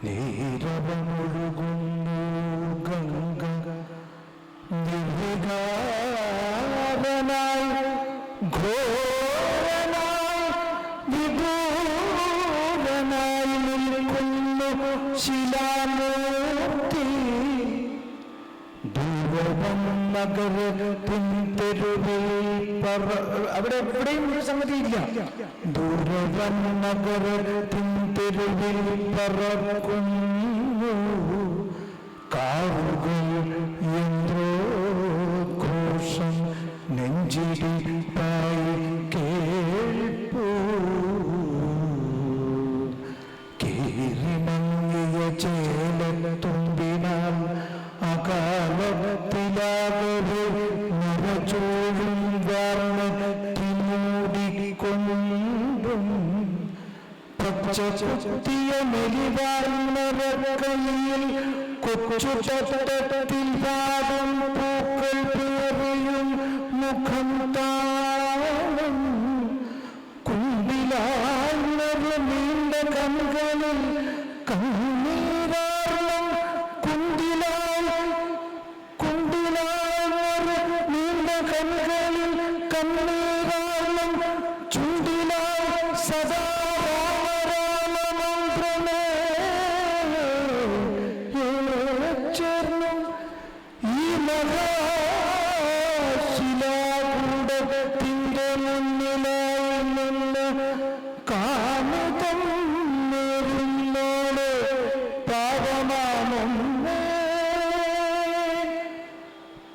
നീരവമൊഴുകുന്നു ഗംഗ നിർവികാരനായി ഘോരനായി വിദൂരനായി നിൽക്കുന്നു ശിലാമൂർത്തി. ദൂരവം നഗരത്തിൻ തെരുവിൽ അവിടെ എവിടെയും ഒരു സംഗതിയില്ല. ദൂരവം നഗരത്തിൻ തെരുവിൽ പറക്കുന്നു കാവുകൾ യന്ത്രോഘോഷം നെഞ്ചിടിപ്പായി കേൾപ്പൂ. കീറിമങ്ങിയ ചേലത്തുമ്പിനാൽ അകാലത്തിലാകെ നിറച്ചോഴും വാർണത്തിനൂടിക്കൊണ്ടും പച്ചകുത്തിയ മെലിവാർന്നവക്കയിൽ കൊച്ചുതട്ടത്തിൽ പാടും പൂക്കൾ പേറിയും മുഖം താളം കുമ്പിലാർന്ന നീണ്ട കണ്ണുകളിൽ കണ്ണീരാർന്ന കുണ്ടിലാർന്ന നീണ്ട കണ്ണുകളിൽ കണ്ണീരാർന്ന ചുണ്ടിലാൽ സദാ ചേർന്നു ഈ മഹാശിലാകൂടത്തിന്റെ മുന്നിലായി നിന്ന് കാമുകം നേരുന്നോട് പാവമാനം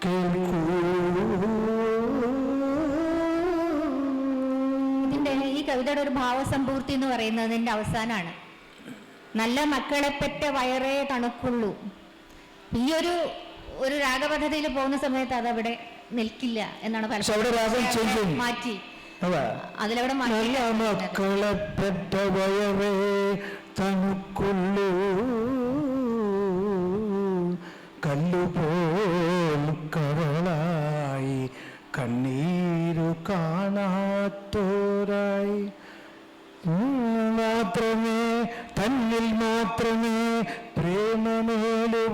കേൾക്കൂ. ഇതിന്റെ ഈ കവിതയുടെ ഒരു ഭാവസമ്പൂർത്തി എന്ന് പറയുന്നത് ഇതിന്റെ അവസാനമാണ്. നല്ല മക്കളെ പെറ്റ വയറേ തണുക്കുള്ളൂ. ഈ ഒരു രാഗപദ്ധതിയിൽ പോകുന്ന സമയത്ത് അതവിടെ നിൽക്കില്ല എന്നാണ് മാറ്റി അതിലവിടെ നല്ല മക്കളെ പെറ്റ വയറേ തണുക്കുള്ളൂ കല്ലുപോൽ കരളായി കണ്ണീരു കാണാത്തോരായി മാത്രമേ തന്നിൽ മാത്രമേ പ്രേമമേലുപോരായി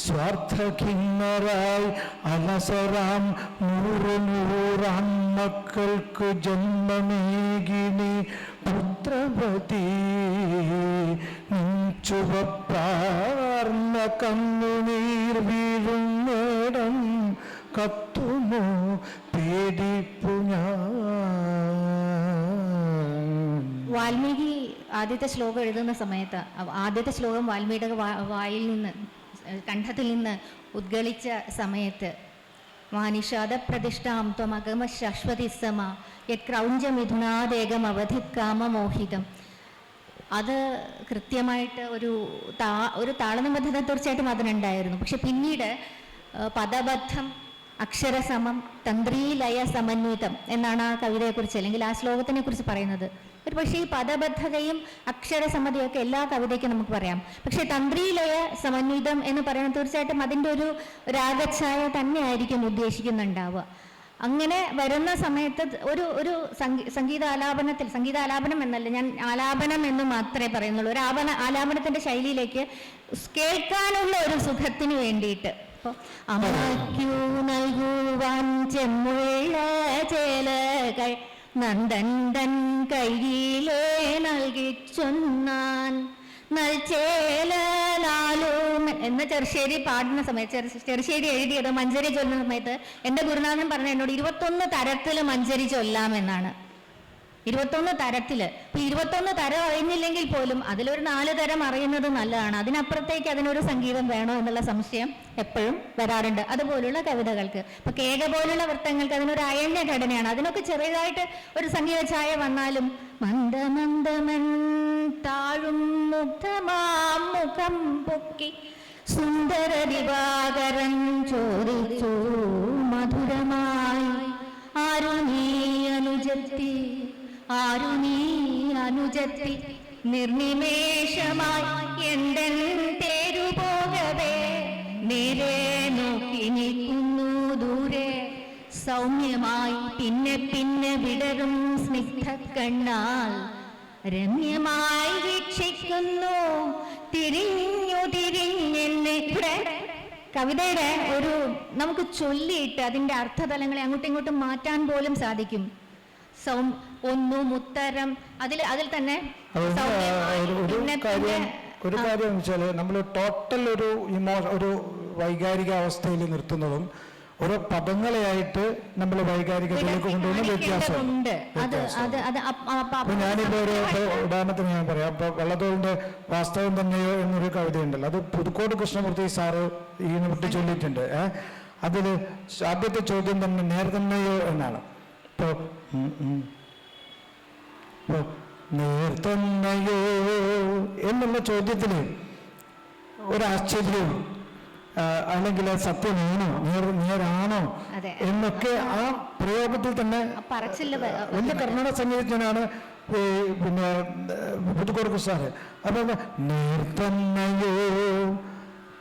സ്വാർത്ഥഖിന്നരായി അലസരാം നൂറാം മക്കൾക്ക് ജന്മമേകിനി പുത്രവതി ചുവപ്പാർന്ന കണ്ണുനീർ വീഴുന്നേടം കത്തുമോ പേടിപ്പു ഞാൻ. വാൽമീകി ആദ്യത്തെ ശ്ലോകം എഴുതുന്ന സമയത്ത് ആദ്യത്തെ ശ്ലോകം വാൽമീകിയുടെ വായിൽ നിന്ന് കണ്ഠത്തിൽ നിന്ന് ഉദ്ഗളിച്ച സമയത്ത് മാനിഷാദ പ്രതിഷ്ഠാം ത്വമഗമ ശാശ്വതി സമ യത് ക്രൗഞ്ചമിഥുനാദേകം അവധിത് കാമമോഹിതം. അത് കൃത്യമായിട്ട് ഒരു താളനിബദ്ധത തീർച്ചയായിട്ടും അതിനുണ്ടായിരുന്നു. പക്ഷെ പിന്നീട് പദബദ്ധം അക്ഷരസമം തന്ത്രീലയ സമന്വിതം എന്നാണ് ആ കവിതയെക്കുറിച്ച് അല്ലെങ്കിൽ ആ ശ്ലോകത്തിനെ കുറിച്ച് പറയുന്നത്. ഒരു പക്ഷേ ഈ പദബദ്ധതയും അക്ഷരസമതയൊക്കെ എല്ലാ കവിതയ്ക്കും നമുക്ക് പറയാം. പക്ഷെ തന്ത്രീലയ സമന്വിതം എന്ന് പറയുന്നത് തീർച്ചയായിട്ടും അതിൻ്റെ ഒരു രാഗച്ഛായ തന്നെയായിരിക്കും ഉദ്ദേശിക്കുന്നുണ്ടാവുക. അങ്ങനെ വരുന്ന സമയത്ത് ഒരു സംഗീതാലാപനം എന്നല്ല, ഞാൻ ആലാപനം എന്ന് മാത്രമേ പറയുന്നുള്ളൂ. ഒരു ആലാപനത്തിൻ്റെ ശൈലിയിലേക്ക് കേൾക്കാനുള്ള ഒരു സുഖത്തിന് വേണ്ടിയിട്ട് അമ്മയ്ക്കു നൽകുവാൻ ചെമ്മുള്ള ചേലകൾ നന്ദൻ തൻ കയ്യിലേ നൽകിച്ചൊന്നാൻ നൽചേലാലും എന്ന ചെറുശ്ശേരി പാടുന്ന സമയത്ത് ചെറുശ്ശേരി എഴുതിയത് മഞ്ചരി ചൊല്ലുന്ന സമയത്ത് എൻ്റെ ഗുരുനാഥൻ പറഞ്ഞ എന്നോട് 21 തരത്തിൽ മഞ്ചരി ചൊല്ലാമെന്നാണ്. 21 തരത്തില്. ഇപ്പൊ 21 തരം അറിയുന്നില്ലെങ്കിൽ പോലും അതിലൊരു 4 തരം അറിയുന്നത് നല്ലതാണ്. അതിനപ്പുറത്തേക്ക് അതിനൊരു സംഗീതം വേണോ എന്നുള്ള സംശയം എപ്പോഴും വരാറുണ്ട്. അതുപോലുള്ള കവിതകൾക്ക്, ഇപ്പൊ കേക പോലുള്ള വൃത്തങ്ങൾക്ക് അതിനൊരു അയഞ്ഞ ഘടനയാണ്. അതിനൊക്കെ ചെറിയതായിട്ട് ഒരു സംഗീത ഛായ വന്നാലും മന്ദമന്ദമൻ താഴും മുഗ്ധമാം മുഖം പൊക്കി സുന്ദര ദിവാകരൻ ചോദിച്ചു മധുരമായി, ആരു നീ അനുജത്തി, ആരു നീ അനുജത്തി, നിർനിമേഷമായി എന്തൻ തേരു പോകവേ, നേരെ നോക്കി നിൽക്കുന്നു ദൂരെ സൗമ്യമായി, പിന്നെ പിന്നെ വിടരും സ്നിഗ്ധ കണ്ണാൽ രമ്യമായി വീക്ഷിക്കുന്നു തിരിഞ്ഞു തിരിഞ്ഞെന്നെ. ഇവിടെ കവിതയുടെ ഒരു നമുക്ക് ചൊല്ലിയിട്ട് അതിന്റെ അർത്ഥതലങ്ങളെ അങ്ങോട്ടും ഇങ്ങോട്ടും മാറ്റാൻ പോലും സാധിക്കും. ഉത്തരം അതിൽ തന്നെ ഒരു കാര്യം വെച്ചാൽ നമ്മൾ ടോട്ടൽ ഒരു വൈകാരിക അവസ്ഥയിൽ നിർത്തുന്നതും ഓരോ പദങ്ങളെയായിട്ട് നമ്മൾ വൈകാരികത്തിലേക്ക് കൊണ്ടുവന്ന വ്യത്യാസമുണ്ട്. ഞാനിപ്പോ ഒരു ഉദാഹരണത്തിന് ഞാൻ പറയാം. ഇപ്പൊ വള്ളത്തോളിന്റെ വാസ്തവം തന്നെയോ എന്നൊരു കവിതയുണ്ടല്ലോ, അത് പുതുക്കോട് കൃഷ്ണമൂർത്തി സാറ് ഈനെ വിട്ട് ചൊല്ലിയിട്ടുണ്ട്. അതിൽ ആദ്യത്തെ ചോദ്യം തന്നെ നേർ തന്നെയോ എന്നാണ്. ഇപ്പോ നേർ തന്നെയോ എന്നുള്ള ചോദ്യത്തിന് ഒരാശ്ചര്യവും അല്ലെങ്കിൽ സത്യമാണോ നേരാണോ എന്നൊക്കെ ആ പ്രയോഗത്തിൽ തന്നെ വലിയ കർണാടക സംഗീതജ്ഞനാണ് പിന്നെ പുതുക്കോട് സാറ്. അപ്പൊ നേർത്തന്നയോ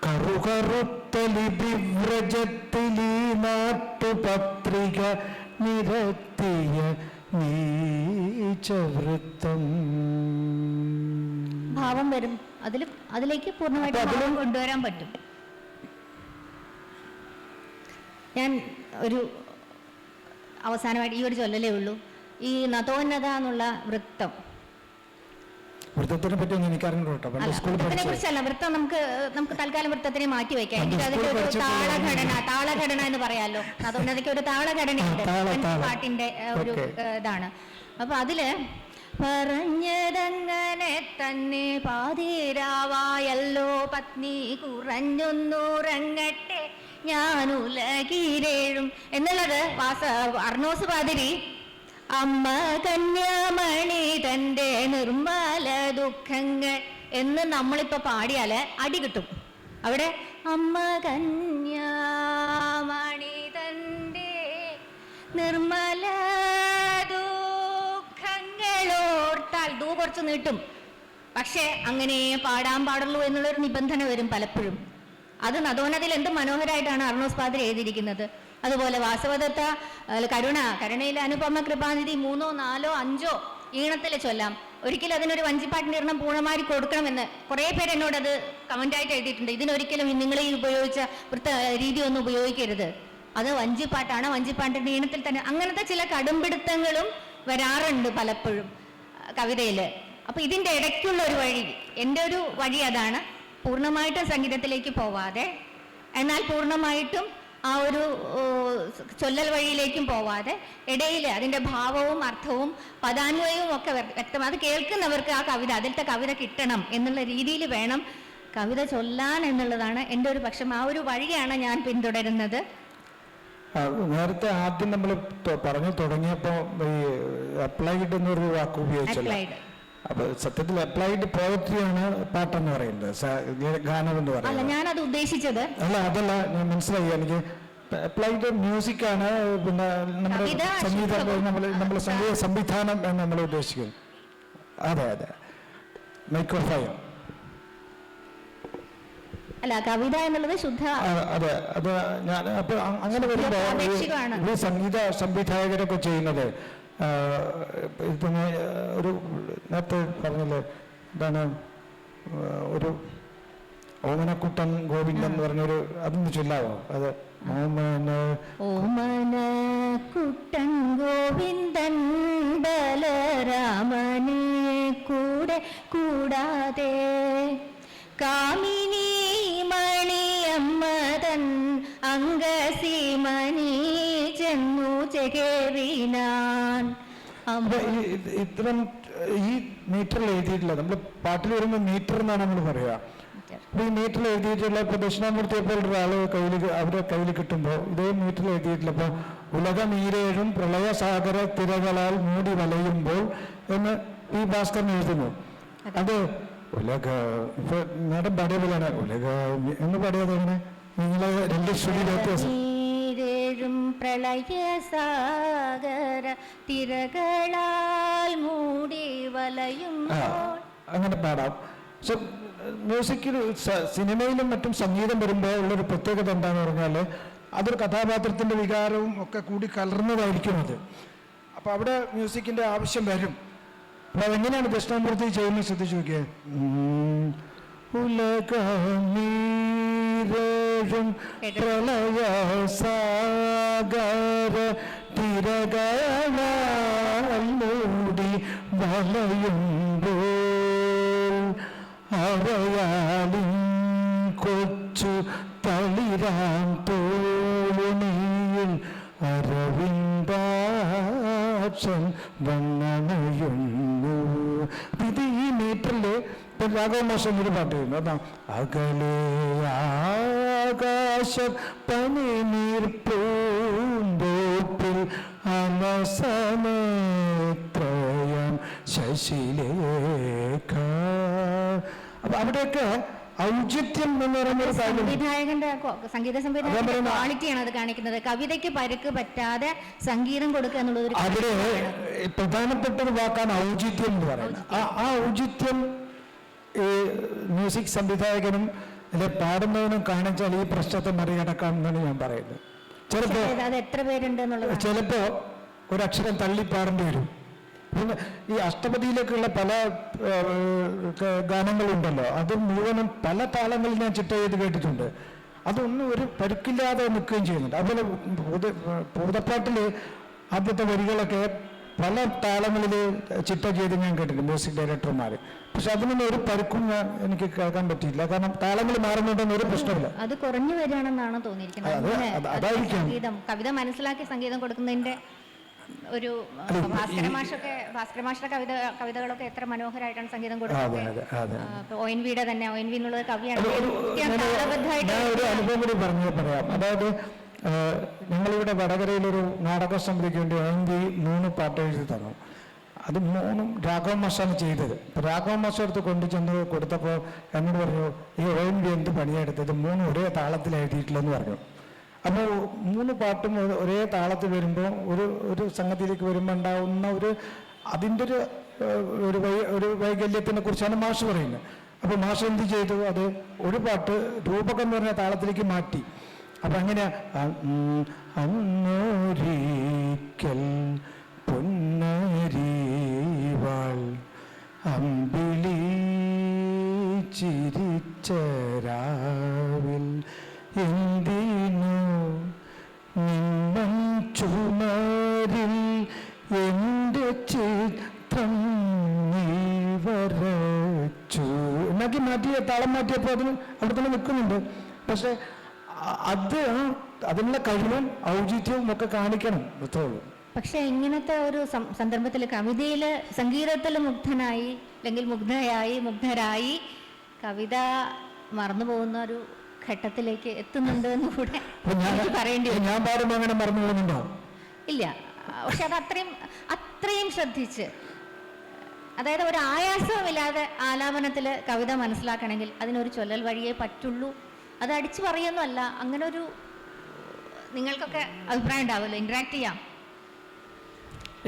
കറുകറുത്ത ലിപിവ്രജത്തിലീ നാട്ടുപത്രിക നിരത്തിയ നീചവൃത്തം. ഭാവം വരും അതിലേക്ക് പൂർണ്ണമായിട്ട് കൊണ്ടുവരാൻ പറ്റും. ഞാൻ ഒരു അവസാനമായിട്ട് ഈ ഒരു ചൊല്ലലേ ഉള്ളൂ. ഈ നതോന്നത എന്നുള്ള വൃത്തം, വൃത്തത്തിനെ പറ്റി വൃത്തത്തിനെ കുറിച്ചല്ല, വൃത്തം നമുക്ക് തൽക്കാലം വൃത്തത്തിനെ മാറ്റി വെക്കാം. എനിക്ക് അതിന്റെ ഒരു താളഘടന എന്ന് പറയാലോ. നതോന്നതയ്ക്ക് ഒരു താളഘടനയുണ്ട്, പാട്ടിന്റെ ഒരു ഇതാണ്. അപ്പൊ അതില് പറഞ്ഞതങ്ങനെ തന്നെ പാതിരാവായല്ലോ പത്നി കുറഞ്ഞൊന്നുറങ്ങട്ടെ ഞാനുലകീരേഴും എന്നുള്ളത് അർണോസ് പാതിരി അമ്മ കന്യാമണി തന്റെ നിർമ്മല ദുഃഖങ്ങൾ എന്ന് നമ്മളിപ്പോ പാടിയാല് അടി കിട്ടും. അവിടെ അമ്മ കന്യാമണി തന്റെ നിർമ്മല ദുഃഖങ്ങളോർത്താൽ ദൂ കുറച്ച് നീട്ടും. പക്ഷെ അങ്ങനെ പാടാൻ പാടുള്ളൂ എന്നുള്ളൊരു നിബന്ധന വരും പലപ്പോഴും. അത് നദോന്നതിൽ എന്ത് മനോഹരമായിട്ടാണ് അർണോസ് പാതിരി എഴുതിയിരിക്കുന്നത്. അതുപോലെ വാസവദത്ത കരുണയിൽ അനുപമ കൃപാനിധി 3, 4, 5 ഈണത്തിൽ ചൊല്ലാം. ഒരിക്കലും അതിനൊരു വഞ്ചിപ്പാട്ടിന്റെ ഈണം പൂർണ്ണമായി കൊടുക്കണമെന്ന് കുറേ പേര് എന്നോട് അത് കമന്റായിട്ട് എഴുതിയിട്ടുണ്ട്. ഇതിനൊരിക്കലും നിങ്ങൾ ഈ ഉപയോഗിച്ച രീതി ഒന്നും ഉപയോഗിക്കരുത്, അത് വഞ്ചിപ്പാട്ടാണ്, വഞ്ചിപ്പാട്ടിന്റെ ഈണത്തിൽ തന്നെ. അങ്ങനത്തെ ചില കടുംപിടുത്തങ്ങളും വരാറുണ്ട് പലപ്പോഴും കവിതയില്. അപ്പൊ ഇതിന്റെ ഇടയ്ക്കുള്ള ഒരു വഴി, എൻ്റെ ഒരു വഴി അതാണ്. പൂർണ്ണമായിട്ടും സംഗീതത്തിലേക്ക് പോവാതെ, എന്നാൽ പൂർണ്ണമായിട്ടും ആ ഒരു ചൊല്ലൽ വഴിയിലേക്കും പോവാതെ ഇടയിൽ അതിൻ്റെ ഭാവവും അർത്ഥവും പദാന്വയവും ഒക്കെ വ്യക്തം. അത് കേൾക്കുന്നവർക്ക് ആ കവിത, അതിലത്തെ കവിത കിട്ടണം എന്നുള്ള രീതിയിൽ വേണം കവിത ചൊല്ലാൻ എന്നുള്ളതാണ് എൻ്റെ ഒരു പക്ഷം. ആ ഒരു വഴിയാണ് ഞാൻ പിന്തുടരുന്നത്. നേരത്തെ ആദ്യം നമ്മൾ പറഞ്ഞു തുടങ്ങിയപ്പോൾ ഈ അപ്ലൈഡ് എന്നൊരു വാക്ക് ഉപയോഗിച്ചല്ലോ. അപ്പൊ സത്യത്തിൽ അപ്ലൈഡ് പോയട്രിയാണ് പാട്ടെന്ന് പറയുന്നത്, ഗാനം എന്ന് പറയുന്നത്. ഞാനത് ഉദ്ദേശിച്ചത് അതല്ല, ഞാൻ മനസ്സിലായി. എനിക്ക് അപ്ലൈഡ് മ്യൂസിക് ആണ്, പിന്നെ നമ്മുടെ സംഗീത സംവിധാനം എന്ന് നമ്മൾ ഉദ്ദേശിക്കുന്നത്. അതെ, മൈക്രോഫോൺ അല്ല, കവിത എന്നുള്ളത് ശുദ്ധ. അതെ, അത് ഞാൻ അപ്പൊ അങ്ങനെ വരുമ്പോ ഈ സംഗീത സംവിധായകരൊക്കെ ചെയ്യുന്നത് പിന്നെ ഒരു നേരത്തെ പറഞ്ഞല്ലോ, എന്താണ് ഒരു ഓമനക്കുട്ടൻ ഗോവിന്ദൻ എന്ന് പറഞ്ഞൊരു, അതൊന്ന് ചൊല്ലാവോ? അത് ഓമനക്കുട്ടൻ ഗോവിന്ദൻ ബലരാമനെ കൂടെ കൂടാതെ കാമിനി മണിയമ്മതൻ അംഗസീമണി ചെന്നു ചെകേറിനാൻ അപ്പൊ ഇത്തരം ഈ മീറ്ററിൽ എഴുതിയിട്ടില്ല, നമ്മൾ പാട്ടിൽ വരുമ്പോൾ മീറ്റർ എന്നാണ് നമ്മൾ പറയുക. അപ്പൊ ഈ മീറ്ററിൽ എഴുതിയിട്ടുള്ള ഇപ്പൊ ദക്ഷിണാമൂർത്തിയെ പോലുള്ള ഒരാള് അവരുടെ കയ്യിൽ കിട്ടുമ്പോൾ ഇതേ മീറ്ററിൽ എഴുതിയിട്ടില്ല. ഇപ്പൊ ഉലകമീരേഴും പ്രളയസാഗര തിരകളാൽ മൂടി വലയുമ്പോൾ എന്ന് ഈ ഭാസ്കരൻ എഴുതുന്നു. അത് ഉലക ഇപ്പൊ നേരം പാടിയ പോലെയാണ് ഉലക എന്ന് പാടിയത്. അങ്ങനെ നിങ്ങളെ രണ്ട് ശ്രുതി വ്യത്യാസം. പ്രളയസാഗര തിരകളാൽ മൂടി വലയും അങ്ങനെ പാടാം. പക്ഷെ മ്യൂസിക്കിൽ സിനിമയിലും മറ്റും സംഗീതം വരുമ്പോൾ ഉള്ളൊരു പ്രത്യേകത എന്താണെന്ന് പറഞ്ഞാൽ അതൊരു കഥാപാത്രത്തിൻ്റെ വികാരവും ഒക്കെ കൂടി കലർന്നതായിരിക്കും അത്. അപ്പം അവിടെ മ്യൂസിക്കിൻ്റെ ആവശ്യം വരും. അപ്പം അതെങ്ങനെയാണ് ദക്ഷിണാമൂർത്തി ചെയ്യുന്നത് ശ്രദ്ധിച്ചു നോക്കിയേ. ഉലകമീരേഴും പ്രളയസാഗര തിരകളാൽ മൂടി വലയുമ്പോൾ അവയാലും കൊച്ചു തളിരാൻ തോണിയിൽ അരവിന്ദാക്ഷൻ വന്നണയുന്നു. ഇത് ഈ മീറ്ററില് രാഘവ മാസം ഒരു പാട്ട് ചെയ്യുന്നു. അതാ അകലെ ആകാശം പനിനീർ പൂന്തോപ്പിൽ അനസനത്രയം ശശിലേഖ. അപ്പൊ അവിടെയൊക്കെ ഔചിത്യം എന്ന് പറയുന്നൊരു സംവിധായകന്റെ സംഗീത സംവിധായകന്റെ ക്വാളിറ്റിയാണ് അത് കാണിക്കുന്നത്. കവിതയ്ക്ക് പരുക്ക് പറ്റാതെ സംഗീതം കൊടുക്കുക എന്നുള്ളത് അവിടെ പ്രധാനപ്പെട്ട ഒരു വാക്കാണ് ഔചിത്യം എന്ന് പറയുന്നത്. ആ ഔചിത്യം മ്യൂസിക് സംവിധായകനും അല്ലെ പാടുന്നവനും കാണിച്ചാൽ ഈ പ്രശ്നത്തെ മറികടക്കാം എന്നാണ് ഞാൻ പറയുന്നത്. ചിലപ്പോ ഒരക്ഷരം തള്ളിപ്പാടേണ്ടി വരും. പിന്നെ ഈ അഷ്ടപതിയിലേക്കുള്ള പല ഗാനങ്ങളുണ്ടല്ലോ, അത് മുഴുവനും പല താളങ്ങളിൽ ഞാൻ ചിട്ട ചെയ്ത് കേട്ടിട്ടുണ്ട്. അതൊന്നും ഒരു പരുക്കില്ലാതെ നിൽക്കുകയും ചെയ്യുന്നുണ്ട്. അതുപോലെ ഭൂതപ്പാട്ടില് ആദ്യത്തെ വരികളൊക്കെ പല താളങ്ങളിൽ ചിട്ട ചെയ്ത് ഞാൻ കേട്ടിട്ടുണ്ട് മ്യൂസിക് ഡയറക്ടർമാർ. പക്ഷെ അതിനൊന്നും ഒരു പരുക്കും എനിക്ക് കേൾക്കാൻ പറ്റിയില്ല. കാരണം താളങ്ങൾ മാറുന്നുണ്ടെന്ന് ഒരു പ്രശ്നമില്ല. അത് കുറഞ്ഞു വരികയാണെന്നാണ് തോന്നിയിരിക്കുന്നത്. കവിത മനസ്സിലാക്കി സംഗീതം കൊടുക്കുന്നതിന്റെ ഒരു ഭാസ്കര മാഷയുടെ കവിതകളൊക്കെ എത്ര മനോഹരമായിട്ടാണ് സംഗീതം കൊടുക്കുന്നത്. ONV തന്നെ ONV എന്നുള്ളത് കവിയാണ്. ഒരു അനുഭവം കൂടി പറയാം. അതായത് ഞങ്ങളിവിടെ വടകരയിലൊരു നാടക സമിതിക്ക് വേണ്ടി ONV 3 പാട്ട് എഴുതി തന്നു. അത് 3 രാഘവ മാഷാണ് ചെയ്തത്. രാഘവ മാഷ അടുത്ത് കൊണ്ടുചെന്ന് കൊടുത്തപ്പോൾ എന്നോട് പറഞ്ഞു, ഈ ONV എന്ത് പണിയെടുത്തത് 3 ഒരേ താളത്തിൽ എഴുതിയിട്ടില്ലെന്ന് പറഞ്ഞു. അപ്പോൾ 3 പാട്ടും ഒരേ താളത്തിൽ വരുമ്പോൾ ഒരു സംഗതിയിലേക്ക് വരുമ്പോൾ ഉണ്ടാവുന്ന അതിൻ്റെ ഒരു വൈകല്യത്തിനെ കുറിച്ചാണ് മാഷ് പറയുന്നത്. അപ്പോൾ മാഷ് എന്ത് ചെയ്തു, അത് ഒരു പാട്ട് രൂപകം എന്ന് പറഞ്ഞ താളത്തിലേക്ക് മാറ്റി. അപ്പം അങ്ങനെ അന്നൊരിക്കൽ പൊന്നരീവാൾ അമ്പിളി ചിരിച്ചരാവിൽ എന്തിനു നിന്നും ചുമരിൽ എൻ്റെ ചിത്രം നീ വരച്ചു എന്നാക്കി മാറ്റിയ താളം മാറ്റിയപ്പോൾ അതിന് അവിടെ തന്നെ നിൽക്കുന്നുണ്ട്. പക്ഷെ അതിനുള്ള കഴിവും ഔചിത്യവും ഒക്കെ കാണിക്കണം, അത്രേ ഉള്ളൂ. പക്ഷെ ഇങ്ങനത്തെ ഒരു സന്ദർഭത്തിൽ കവിതയിൽ സംഗീതത്തിൽ മുഗ്ധനായി അല്ലെങ്കിൽ മുഗ്ധരായി കവിത മറന്നു പോകുന്ന ഒരു ഘട്ടത്തിലേക്ക് എത്തുന്നുണ്ട് എന്ന് കൂടെ പറയേണ്ടി വരും. ഞാൻ പാടുമ്പോൾ അങ്ങനെ മറന്നു പോകുന്നുണ്ടോ? ഇല്ല. പക്ഷെ അത് അത്രയും ശ്രദ്ധിച്ച്, അതായത് ഒരു ആയാസവുമില്ലാതെ ആലാപനത്തിൽ കവിത മനസ്സിലാക്കണമെങ്കിൽ അതിനൊരു ചൊല്ലൽ വഴിയേ പറ്റുള്ളൂ. അത് അടിച്ചു പറയുന്നല്ല. അങ്ങനെ ഒരു നിങ്ങൾക്കൊക്കെ അഭിപ്രായം ഉണ്ടാവുമല്ലോ, ഇന്ററാക്ട് ചെയ്യാം.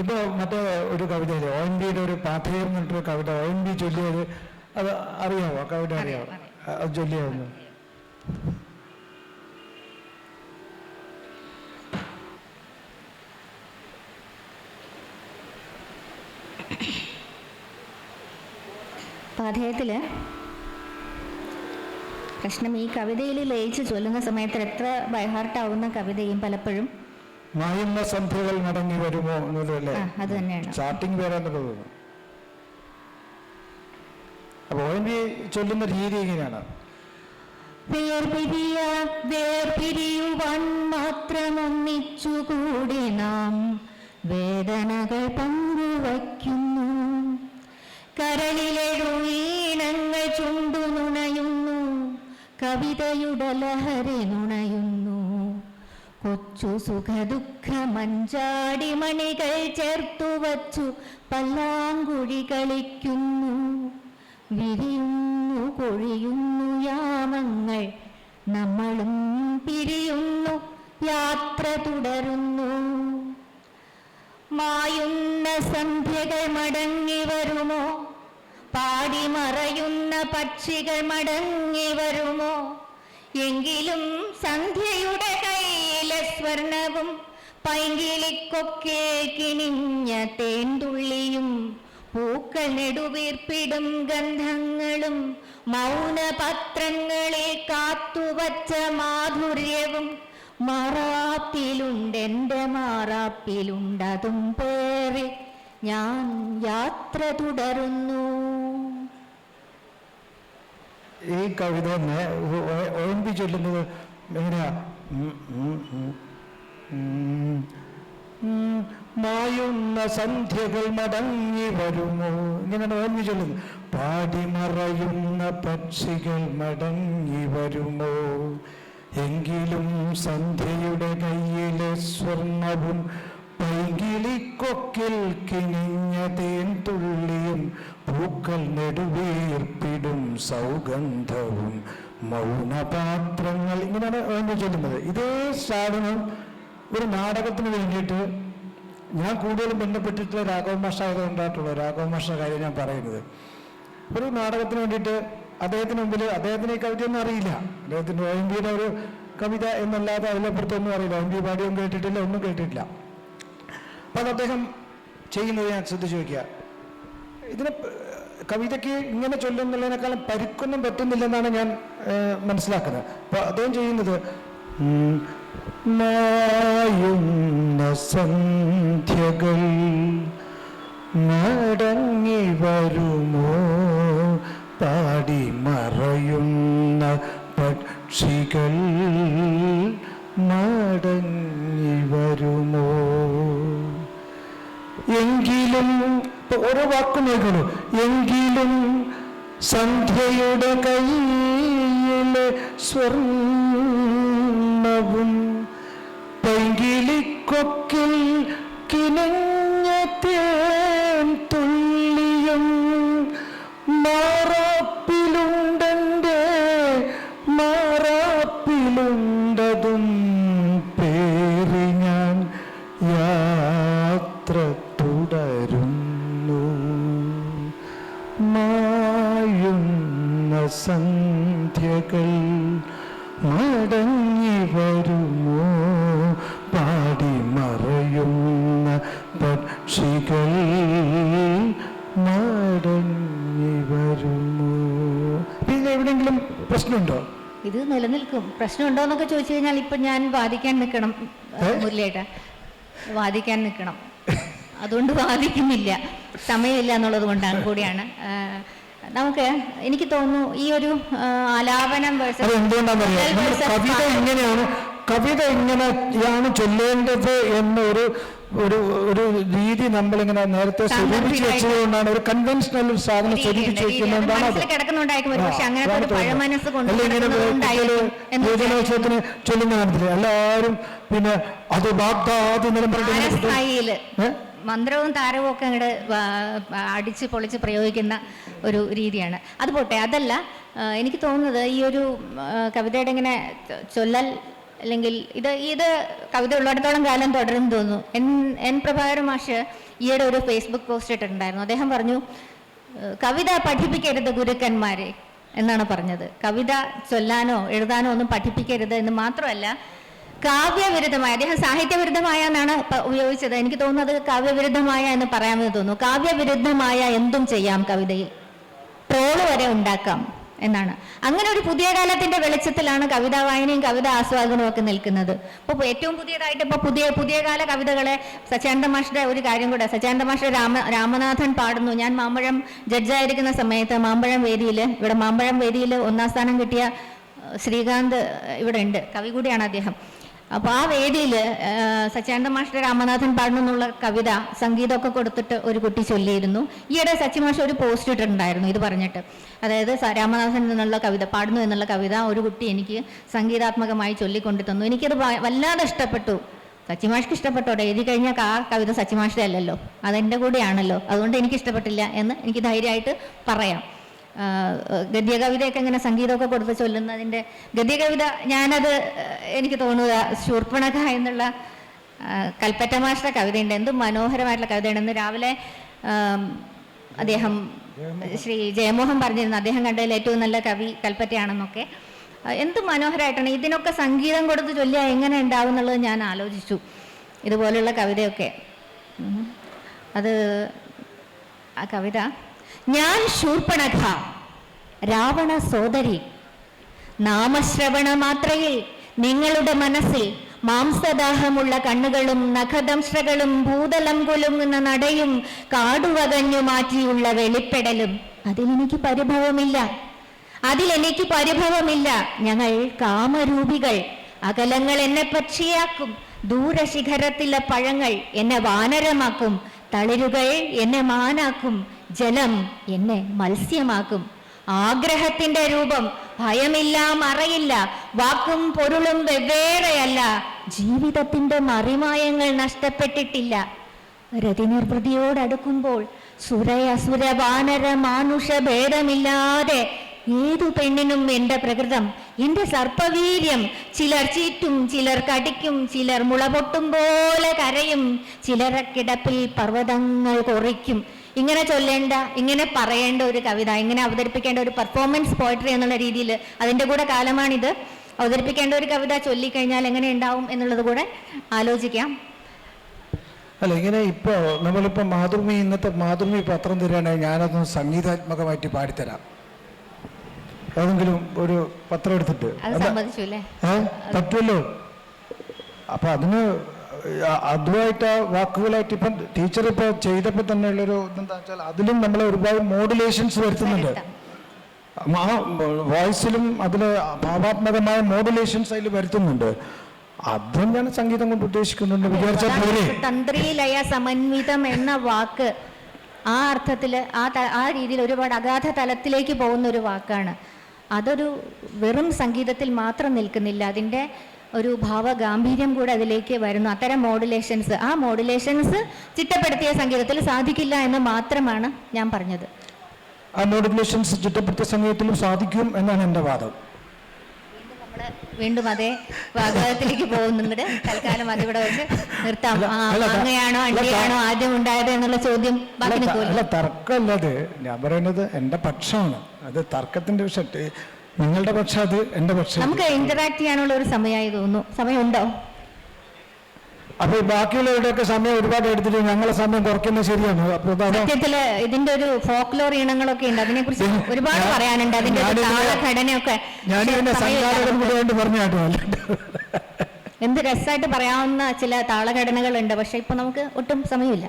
ഇപ്പോൾ മറ്റേ ഒരു കവിതയില് ONVയുടെ ഒരു പാഥേയം എന്നിട്ടൊരു കവിത ONV ചൊല്ലിയത്, അത് അറിയാമോ? കവിത അറിയാമോ? അത് ചൊല്ലിയാവുന്നു. പാഥേയത്തില് പ്രശ്നം ഈ കവിതയിൽ ലയിച്ച് ചൊല്ലുന്ന സമയത്ത് എത്ര ബൈഹാർട്ടാവുന്ന കവിതയും പലപ്പോഴും മായുന്ന സന്ധ്യകൾ മടങ്ങി വരുമോ എന്നല്ലേ അത് തന്നെയാണ് സ്റ്റാർട്ടിങ് പേരെന്ന് തോന്നുന്നു. അപ്പൊ ONV ചൊല്ലുന്ന രീതി എങ്ങനെയാണ്? വേർപിരിയുവാൻ മാത്രമൊന്നിച്ചുകൂടി നാം വേദനകൾ പങ്കു കവിതയുടെ ലഹരി നുണയുന്നു. കൊച്ചു സുഖദുഃഖ മഞ്ചാടി മണികൾ ചേർത്തു വച്ചു പല്ലാങ്കുഴി കളിക്കുന്നു. വിരിയുന്നു കൊഴിയുന്നു യാമങ്ങൾ, നമ്മളും പിരിയുന്നു, യാത്ര തുടരുന്നു. മായുന്ന സന്ധ്യകൾ മടങ്ങി വരുമോ, പാടിമറയുന്ന പക്ഷികൾ മടങ്ങി വരുമോ? എങ്കിലും സന്ധ്യയുടെ കയ്യിലെ സ്വർണവും പൈങ്കിളിക്കൊക്കെ കിണിഞ്ഞ തേൻതുള്ളിയും പൂക്കൾ നെടുവീർപ്പിടും ഗന്ധങ്ങളും മൗനപത്രങ്ങളിൽ കാത്തുവച്ച മാധുര്യവും മാറാപ്പിലുണ്ടെൻ്റെ മാറാപ്പിലുണ്ടതും പേറി ഞാൻ യാത്ര തുടരുന്നു. ഈ കവിത ONV ചൊല്ലുന്നത് എങ്ങനെയാ? മായുന്ന സന്ധ്യകൾ മടങ്ങി വരുമോ, ഇങ്ങനെയാണ് ONV ചൊല്ലുന്നത്. പാടിമറയുന്ന പക്ഷികൾ മടങ്ങി വരുമോ, എങ്കിലും സന്ധ്യയുടെ കയ്യിലെ സ്വർണവും പൈകിളിക്കൊക്കിൽ കിണിഞ്ഞ തേൻ തുള്ളിയും പൂക്കൾ നെടുവീർപ്പിടും സൗഗന്ധവും മൗനപാത്രങ്ങൾ, ഇങ്ങനെയാണ് ONV ചൊല്ലുന്നത്. ഇതേ സാധനം ഒരു നാടകത്തിന് വേണ്ടിയിട്ട് ഞാൻ കൂടുതലും ബന്ധപ്പെട്ടിട്ടുള്ള രാഘവ മാഷായതുകൊണ്ടായിട്ടുള്ള രാഘവ മാഷ കാര്യം ഞാൻ പറയുന്നത്. ഒരു നാടകത്തിന് വേണ്ടിയിട്ട് അദ്ദേഹത്തിന് മുമ്പിൽ അദ്ദേഹത്തിന് ഈ കവിതയൊന്നും അറിയില്ല. അദ്ദേഹത്തിൻ്റെ ONVയുടെ ഒരു കവിത എന്നല്ലാതെ അതിലപ്പുറത്തൊന്നും അറിയില്ല. ONV പാടിയൊന്നും കേട്ടിട്ടില്ല, ഒന്നും കേട്ടിട്ടില്ല. അപ്പം അത് അദ്ദേഹം ചെയ്യുന്നത് ഞാൻ ശ്രദ്ധിച്ചു വയ്ക്കുക. ഇതിന് കവിതയ്ക്ക് ഇങ്ങനെ ചൊല്ലുന്നുള്ളതിനേക്കാളും പരിക്കൊന്നും പറ്റുന്നില്ലെന്നാണ് ഞാൻ മനസ്സിലാക്കുന്നത്. അപ്പോൾ അദ്ദേഹം ചെയ്യുന്നത് മായുന്ന സന്ധ്യകൾ മടങ്ങി വരുമോ, പാടി മറയുന്ന പക്ഷികൾ മടങ്ങി വരുമോ, എങ്കിലും ഓരോ വാക്കും നോക്കണു, എങ്കിലും സന്ധ്യയുടെ കയ്യിലെ സ്വർണവും പൈകിളിക്കൊക്കിൽ കിണഞ്ഞ തേൻ തുള്ളിയും മാറാപ്പിലുണ്ടെൻ്റെ മാറാപ്പിലുണ്ടതും പേറി ഞാൻ യാത്ര തുടരുന്നു. മായുന്ന സന്ധ്യകൾ മടങ്ങി വരുമോ, പാടി മറയുന്ന പക്ഷികൾ മടങ്ങി വരുമോ. പിന്നെ എവിടെയെങ്കിലും പ്രശ്നമുണ്ടോ? ഇത് നിലനിൽക്കും. പ്രശ്നമുണ്ടോ എന്നൊക്കെ ചോദിച്ചു കഴിഞ്ഞാൽ ഇപ്പം ഞാൻ വാദിക്കാൻ നിൽക്കണം, മുരളിയേട്ടാ, വാദിക്കാൻ നിൽക്കണം. അതുകൊണ്ട് വാദിക്കുന്നില്ല, സമയമില്ല എന്നുള്ളത് കൊണ്ടാണ് കൂടിയാണ്. നമുക്ക് എനിക്ക് തോന്നുന്നു ഈ ഒരു ആലാപനം കവിത എങ്ങനെയാണ് ചൊല്ലേണ്ടത് എന്നൊരു ഒരു ഒരു രീതി നമ്മളിങ്ങനെ നേരത്തെ സ്വരൂപിച്ച് വെച്ചതുകൊണ്ടാണ്, ഒരു കൺവെൻഷണൽ ഒരു സാധനം സ്വരൂപിച്ച് വെക്കുന്നതുകൊണ്ടാണ്. യുവജനോത്സവത്തിന് ചൊല്ലുന്ന കാണത്തില്ല എല്ലാവരും, പിന്നെ അത് ബാഗ്ദാദ് മന്ത്രവും താരവും ഒക്കെ അങ്ങോട്ട് അടിച്ച് പൊളിച്ച് പ്രയോഗിക്കുന്ന ഒരു രീതിയാണ്. അത് പോട്ടെ, അതല്ല എനിക്ക് തോന്നുന്നത് ഈ ഒരു കവിതയുടെ ഇങ്ങനെ ചൊല്ലൽ അല്ലെങ്കിൽ ഇത് കവിത ഉള്ളിടത്തോളം കാലം തുടരുന്നു തോന്നുന്നു. എൻ പ്രഭാകരൻ മാഷ് ഈയിടെ ഒരു ഫേസ്ബുക്ക് പോസ്റ്റ് ഇട്ടിട്ടുണ്ടായിരുന്നു. അദ്ദേഹം പറഞ്ഞു, കവിത പഠിപ്പിക്കരുത് ഗുരുക്കന്മാരെ എന്നാണ് പറഞ്ഞത്. കവിത ചൊല്ലാനോ എഴുതാനോ ഒന്നും പഠിപ്പിക്കരുത് എന്ന് മാത്രമല്ല, കാവ്യവിരുദ്ധമായ, അദ്ദേഹം സാഹിത്യവിരുദ്ധമായ എന്നാണ് ഉപയോഗിച്ചത്. എനിക്ക് തോന്നുന്നത് കാവ്യവിരുദ്ധമായ എന്ന് പറയാമെന്ന് തോന്നുന്നു. കാവ്യവിരുദ്ധമായ എന്തും ചെയ്യാം കവിതയിൽ, ട്രോള് വരെ ഉണ്ടാക്കാം എന്നാണ്. അങ്ങനെ ഒരു പുതിയ കാലത്തിന്റെ വെളിച്ചത്തിലാണ് കവിതാ വായനയും കവിത ആസ്വാദനവും ഒക്കെ നിൽക്കുന്നത്. ഇപ്പോൾ ഏറ്റവും പുതിയതായിട്ട് ഇപ്പോൾ പുതിയ കാല കവിതകളെ സച്ചിദാനന്ദ മാഷിന്റെ ഒരു കാര്യം കൂടെ, സച്ചിദാനന്ദ മാഷ് രാമനാഥൻ പാടുന്നു. ഞാൻ മാമ്പഴം ജഡ്ജായിരിക്കുന്ന സമയത്ത് മാമ്പഴം വേദിയിൽ 1ാം സ്ഥാനം കിട്ടിയ ശ്രീകാന്ത് ഇവിടെ ഉണ്ട്, കവി കൂടിയാണ് അദ്ദേഹം. അപ്പോൾ ആ വേദിയിൽ സച്ചിദാനന്ദ മാസ്റ്റർ രാമനാഥൻ പാടുന്നു എന്നുള്ള കവിത സംഗീതമൊക്കെ കൊടുത്തിട്ട് ഒരു കുട്ടി ചൊല്ലിയിരുന്നു. ഈയിടെ സച്ചി മാഷ് ഒരു പോസ്റ്റ് ഇട്ടിട്ടുണ്ടായിരുന്നു ഇത് പറഞ്ഞിട്ട്. അതായത് രാമനാഥൻ എന്നുള്ള കവിത പാടുന്നു എന്നുള്ള കവിത ഒരു കുട്ടി എനിക്ക് സംഗീതാത്മകമായി ചൊല്ലിക്കൊണ്ടു തന്നു. എനിക്കത് വല്ലാതെ ഇഷ്ടപ്പെട്ടു. സച്ചിമാഷ്ക്ക് ഇഷ്ടപ്പെട്ടോടെ, എഴുതി കഴിഞ്ഞാൽ ആ കവിത സച്ചിമാഷിൻ്റെ അല്ലല്ലോ, അതെൻ്റെ കൂടെയാണല്ലോ, അതുകൊണ്ട് എനിക്ക് ഇഷ്ടപ്പെട്ടില്ല എന്ന് എനിക്ക് ധൈര്യമായിട്ട് പറയാം. ഗദ്യകവിതയൊക്കെ ഇങ്ങനെ സംഗീതമൊക്കെ കൊടുത്ത് ചൊല്ലുന്നതിൻ്റെ ഗദ്യകവിത ഞാനത് എനിക്ക് തോന്നുക ശൂർപ്പണഖ എന്നുള്ള കൽപ്പറ്റ മാഷ്ട കവിതയുണ്ട്. എന്ത് മനോഹരമായിട്ടുള്ള കവിതയാണ്. ഇന്ന് രാവിലെ അദ്ദേഹം ശ്രീ ജയമോഹൻ പറഞ്ഞിരുന്നു അദ്ദേഹം കണ്ടതിൽ ഏറ്റവും നല്ല കവി കൽപ്പറ്റയാണെന്നൊക്കെ. എന്ത് മനോഹരമായിട്ടാണ് ഇതിനൊക്കെ സംഗീതം കൊടുത്ത് ചൊല്ലിയാൽ എങ്ങനെ ഉണ്ടാവും എന്നുള്ളത് ഞാൻ ആലോചിച്ചു. ഇതുപോലുള്ള കവിതയൊക്കെ അത് ആ കവിത: ഞാൻ ശൂർപ്പണഖ, രാവണ സോദരി, നാമശ്രവണ മാത്രയിൽ നിങ്ങളുടെ മനസ്സിൽ മാംസദാഹമുള്ള കണ്ണുകളും നഖദംശ്രകളും ഭൂതലം കുലുങ്ങുന്ന നടയും കാടുവകഞ്ഞു മാറ്റിയുള്ള വെളിപ്പെടലും അതിലെനിക്ക് പരിഭവമില്ല. ഞങ്ങൾ കാമരൂപികൾ. അകലങ്ങൾ എന്നെ പക്ഷിയാക്കും, ദൂരശിഖരത്തിലെ പഴങ്ങൾ എന്നെ വാനരമാക്കും, തളിരുകൾ എന്നെ മാനാക്കും, ജലം എന്നെ മത്സ്യമാക്കും. ആഗ്രഹത്തിന്റെ രൂപം ഭയമില്ല, മറയില്ല, വാക്കും പൊരുളും വെവ്വേറെയല്ല, ജീവിതത്തിന്റെ മറിമായങ്ങൾ നഷ്ടപ്പെട്ടിട്ടില്ല. രതിനിർവൃതിയോടടുക്കുമ്പോൾ സുരയസുര വാനര മാനുഷ ഭേദമില്ലാതെ ഏതു പെണ്ണിനും എൻ്റെ പ്രകൃതം, എൻ്റെ സർപ്പവീര്യം. ചിലർ ചീറ്റും, ചിലർ കടിക്കും, ചിലർ മുളപൊട്ടും പോലെ കരയും, ചിലരെ കിടപ്പിൽ പർവ്വതങ്ങൾ കൊറിക്കും. ഇങ്ങനെ ചൊല്ലേണ്ട, ഇങ്ങനെ പറയേണ്ട ഒരു കവിത, ഇങ്ങനെ അവതരിപ്പിക്കേണ്ട ഒരു പെർഫോമൻസ് പോയട്രി എന്നുള്ള രീതിയിൽ അതിൻ്റെ കൂടെ കാലമാണിത്. അവതരിപ്പിക്കേണ്ട ഒരു കവിത ചൊല്ലിക്കഴിഞ്ഞാൽ എങ്ങനെ ഉണ്ടാവും എന്നുള്ളത് കൂടെ ആലോചിക്കാം. അല്ല, ഇങ്ങനെ ഇപ്പോൾ നമ്മളിപ്പോൾ ഇന്നത്തെ മാതൃഭൂമി പത്രം തരികയാണെങ്കിൽ ഞാനതൊന്ന് സംഗീതാത്മകമായിട്ട് പാടിത്തരാം. ഏതെങ്കിലും ഒരു പത്രം എടുത്തിട്ട് പറ്റുമല്ലോ. അപ്പൊ അതിന് അതുമായിട്ട് വാക്കുകളായിട്ട് ഇപ്പം ടീച്ചർ ഇപ്പോൾ ചെയ്തപ്പോൾ തന്നെ ഉള്ളൊരു എന്താ വെച്ചാൽ അതിലും നമ്മൾ ഒരുപാട് മോഡുലേഷൻസ് വരുത്തുന്നുണ്ട്. ആ വോയിസിലും അതിൽ ഭാവാത്മകമായ മോഡുലേഷൻസ് അതിൽ വരുത്തുന്നുണ്ട്. അത് ഞാൻ സംഗീതം കൊണ്ട് ഉദ്ദേശിക്കുന്നുണ്ട്. വിചാരിച്ച പോലെ തന്ത്രി ലയ സമന്വിതം എന്ന വാക്ക് ആ അർത്ഥത്തിൽ ആ രീതിയിൽ ഒരുപാട് അഗാധ തലത്തിലേക്ക് പോകുന്ന ഒരു വാക്കാണ്. അതൊരു വെറും സംഗീതത്തിൽ മാത്രം നിൽക്കുന്നില്ല, അതിൻ്റെ ഒരു ഭാവഗാംഭീര്യം കൂടെ അതിലേക്ക് വരുന്നു. അത്തരം മോഡുലേഷൻസ്, ആ മോഡുലേഷൻസ് ചിട്ടപ്പെടുത്തിയ സംഗീതത്തിൽ സാധിക്കില്ല എന്ന് മാത്രമാണ് ഞാൻ പറഞ്ഞത്. ആ മോഡുലേഷൻസ് ചിട്ടപ്പെടുത്തിയ സംഗീതത്തിലും സാധിക്കും എന്നാണ് എൻ്റെ വാദം. വീണ്ടും അതേ വാഗ്വാദത്തിലേക്ക് പോകുന്നുണ്ട്. തൽക്കാലം അതിവിടെ വെച്ച് നിർത്താം. അങ്ങനെയാണോ അണ്ടിയാണോ ആദ്യം ഉണ്ടായത് എന്നുള്ള ചോദ്യം ബാക്കി നിൽക്കില്ല. തർക്കമല്ലത്, ഞാൻ പറയുന്നത് എൻ്റെ പക്ഷമാണ്. അത് തർക്കത്തിന്റെ വിഷയത്ത് നിങ്ങളുടെ പക്ഷം, അത് എൻ്റെ പക്ഷം. നമുക്ക് ഇന്ററാക്ട് ചെയ്യാനുള്ള ഒരു സമയമായി തോന്നുന്നു. സമയമുണ്ടോ? അപ്പൊ ബാക്കിയുള്ളവരുടെയൊക്കെ സമയം ഒരുപാട് എടുത്തിട്ട് ഞങ്ങളെ സമയം കുറയ്ക്കുന്നത് ശരിയാണ്. സത്യത്തില് ഇതിന്റെ ഒരു ഫോക്ലോർ ഇനങ്ങളൊക്കെ ഉണ്ട്, അതിനെ കുറിച്ച് ഒരുപാട് പറയാനുണ്ട്. അതിന്റെ ഘടനയൊക്കെ എന്ത് രസമായിട്ട് പറയാവുന്ന ചില താളഘടനകളുണ്ട്. പക്ഷെ ഇപ്പൊ നമുക്ക് ഒട്ടും സമയമില്ല.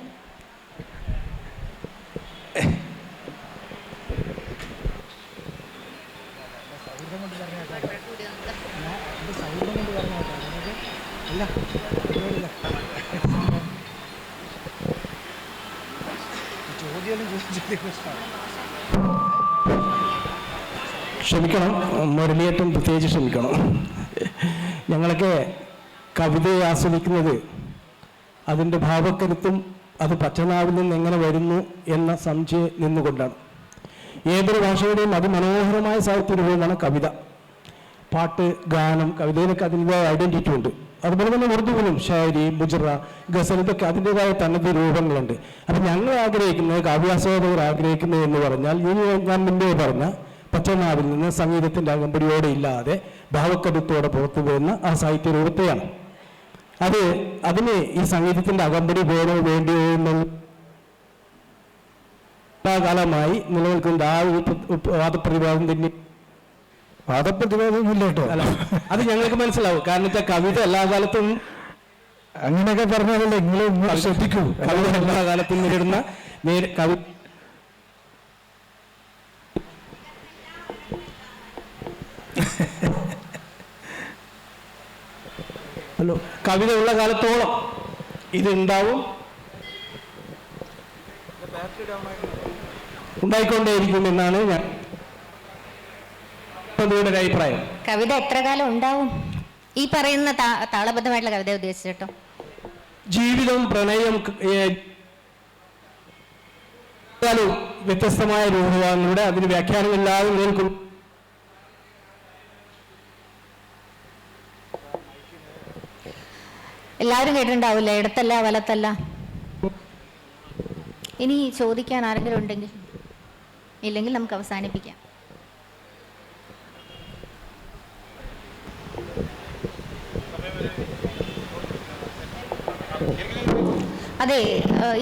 ക്ഷമിക്കണം, മുരളിയേട്ടൻ പ്രത്യേകിച്ച് ക്ഷമിക്കണം. ഞങ്ങളൊക്കെ കവിതയെ ആസ്വദിക്കുന്നത് അതിൻ്റെ ഭാവക്കരുത്തും അത് പച്ചനാവിൽ നിന്ന് എങ്ങനെ വരുന്നു എന്ന സംശയം നിന്നുകൊണ്ടാണ്. ഏതൊരു ഭാഷയുടെയും അതിമനോഹരമായ സാഹിത്യ രൂപമാണ് കവിത. പാട്ട്, ഗാനം, കവിതയിലൊക്കെ അതിൻ്റെതായ ഐഡൻറ്റിറ്റി ഉണ്ട്. അതുപോലെ തന്നെ ഉറുദുവിലും ഷായരി, മുജറ, ഗസൽ, ഇതൊക്കെ അതിൻ്റെതായ തനത് രൂപങ്ങളുണ്ട്. അപ്പം ഞങ്ങൾ ആഗ്രഹിക്കുന്നത്, കാവ്യാസ്വാദകർ ആഗ്രഹിക്കുന്നത് എന്ന് പറഞ്ഞാൽ ഞാൻ മുമ്പേ പറഞ്ഞ പച്ചനാവിൽ നിന്ന് സംഗീതത്തിൻ്റെ അകമ്പടിയോടെ ഇല്ലാതെ ഭാവക്കരുത്തോടെ പുറത്തു പോകുന്ന ആ സാഹിത്യ രൂപത്തെയാണ്. അതിന് ഈ സംഗീതത്തിൻ്റെ അകമ്പടി വേണോ വേണ്ടിയോ എന്നുള്ള കാലമായി നിലനിൽക്കുന്ന ആ വാദപ്രതിവാദം തന്നെ. വാദപ്രതിവാദമൊന്നുമില്ല കേട്ടോ. അല്ല, അത് ഞങ്ങൾക്ക് മനസ്സിലാവും. കാരണം വെച്ചാൽ കവിത എല്ലാ കാലത്തും അങ്ങനെയൊക്കെ പറഞ്ഞാലല്ലേ നിങ്ങൾ ശ്രദ്ധിക്കൂ. കവിത എല്ലാ കാലത്തും നേരിടുന്ന കവി ഹലോ, കവിത ഉള്ള കാലത്തോളം ഇതുണ്ടാവും, ഉണ്ടായിക്കൊണ്ടേയിരിക്കുമെന്നാണ് ഞാൻ ഒരു അഭിപ്രായം. കവിത എത്ര കാലം ഉണ്ടാവും? ഈ പറയുന്ന താളബദ്ധമായിട്ടുള്ള കവിത ഉദ്ദേശിച്ചിട്ടോ? ജീവിതം, പ്രണയം, വ്യത്യസ്തമായ രൂപങ്ങളിലൂടെ അതിന് വ്യാഖ്യാനമില്ലാതെ നിൽക്കും. എല്ലാവരും കേട്ടിട്ടുണ്ടാവില്ലേ? ഇടത്തല്ല വലത്തല്ല. ഇനി ചോദിക്കാൻ ആരെങ്കിലും ഉണ്ടെങ്കിൽ, ഇല്ലെങ്കിൽ നമുക്ക് അവസാനിപ്പിക്കാം. അതെ,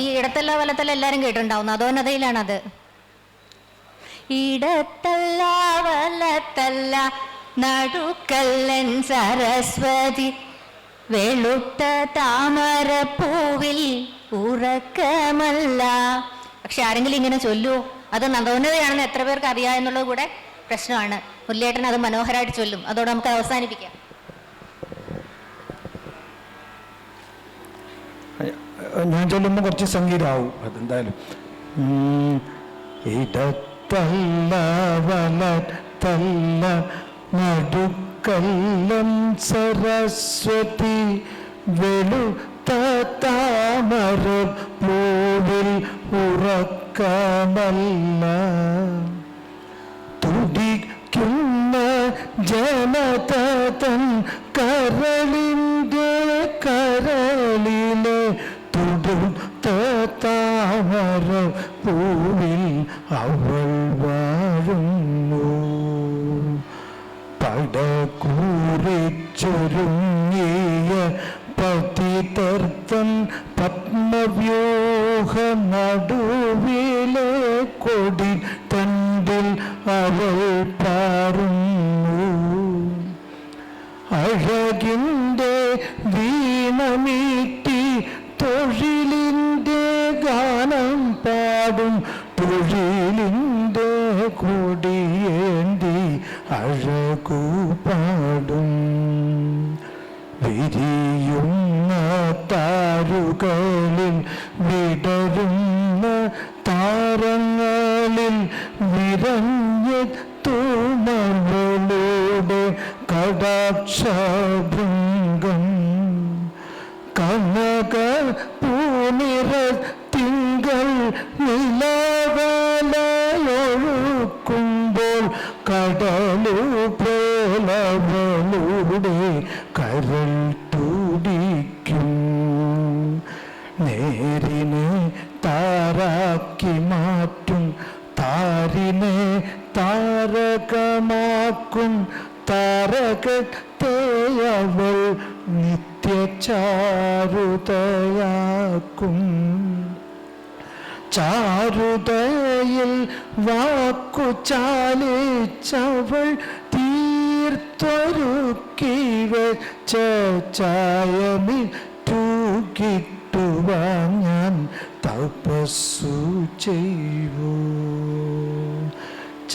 ഈ ഇടത്തല്ല വലത്തല്ല എല്ലാവരും കേട്ടിട്ടുണ്ടാവുന്നു. അധോന്നതയിലാണത്. ഇടത്തല്ല വലത്തല്ല നടുക്കല്ലൻ സരസ്വതി, വെളുത്ത താമരപ്പൂവിൽ ഉറക്കമല്ല. പക്ഷെ ആരെങ്കിലും ഇങ്ങനെ ചൊല്ലുവോ? അത് നദോന്നതയാണെന്ന് എത്ര പേർക്ക് അറിയാം എന്നുള്ളത് കൂടെ പ്രശ്നമാണ്. മുരളിയേട്ടൻ അത് മനോഹരമായിട്ട് ചൊല്ലും. അതോടെ നമുക്ക് അവസാനിപ്പിക്കാം. ഞാൻ ചൊല്ലുമ്പോൾ കുറച്ച് സംഗീതമാവും അതെന്തായാലും. ഇടത്തല്ല വലത്തല്ല നടുക്കല്ലൻ സരസ്വതി, വെളുത്ത താമര പൂവിൽ ഉറക്കമല്ല. തുടിക്കുന്ന ജനതൻ കരളിൻ്റെ കരളിലെ തുടുത്ത താമര പൂവിൽ അവൾ വാഴുന്നു. പടകൂറിച്ചൊരുങ്ങിയ പതിതർത്തൻ പത്മവ്യൂഹ നടുവിലെ കൊടി തണ്ടിൽ അവൾ പാറുന്നു. അഴകിൻ്റെ വീണമീട്ടി തൊഴിലിൻ്റെ ഗാനം പാടും, തൊഴിലിൻ്റെ കൊടിയേന്തി അഴകു പാടും. വിരിയുന്ന താരുകളിൽ വിടരുന്ന താരങ്ങളിൽ വിരഞ്ഞെത്തുമകളുടെ കടാക്ഷഭൃംഗം. കനക പൂനിറ തിങ്കൾ നിലവലയൊഴുക്കുമ്പോൾ കടലു പോലവളുടെ കരൾ തുടിക്കും. നേരിനെ താരാക്കി മാറ്റും, താരിനെ താരകമാക്കും. താരകത്തെ അവൾ നിത്യചാരുതയാക്കും. ചാരുതയിൽ വാക്കു ചാലിച്ചവൾ തീർത്തൊരുക്കി വെച്ച ചായമിട്ടുകിട്ടുവാൻ ഞാൻ തപസ്സു ചെയ്യൂ.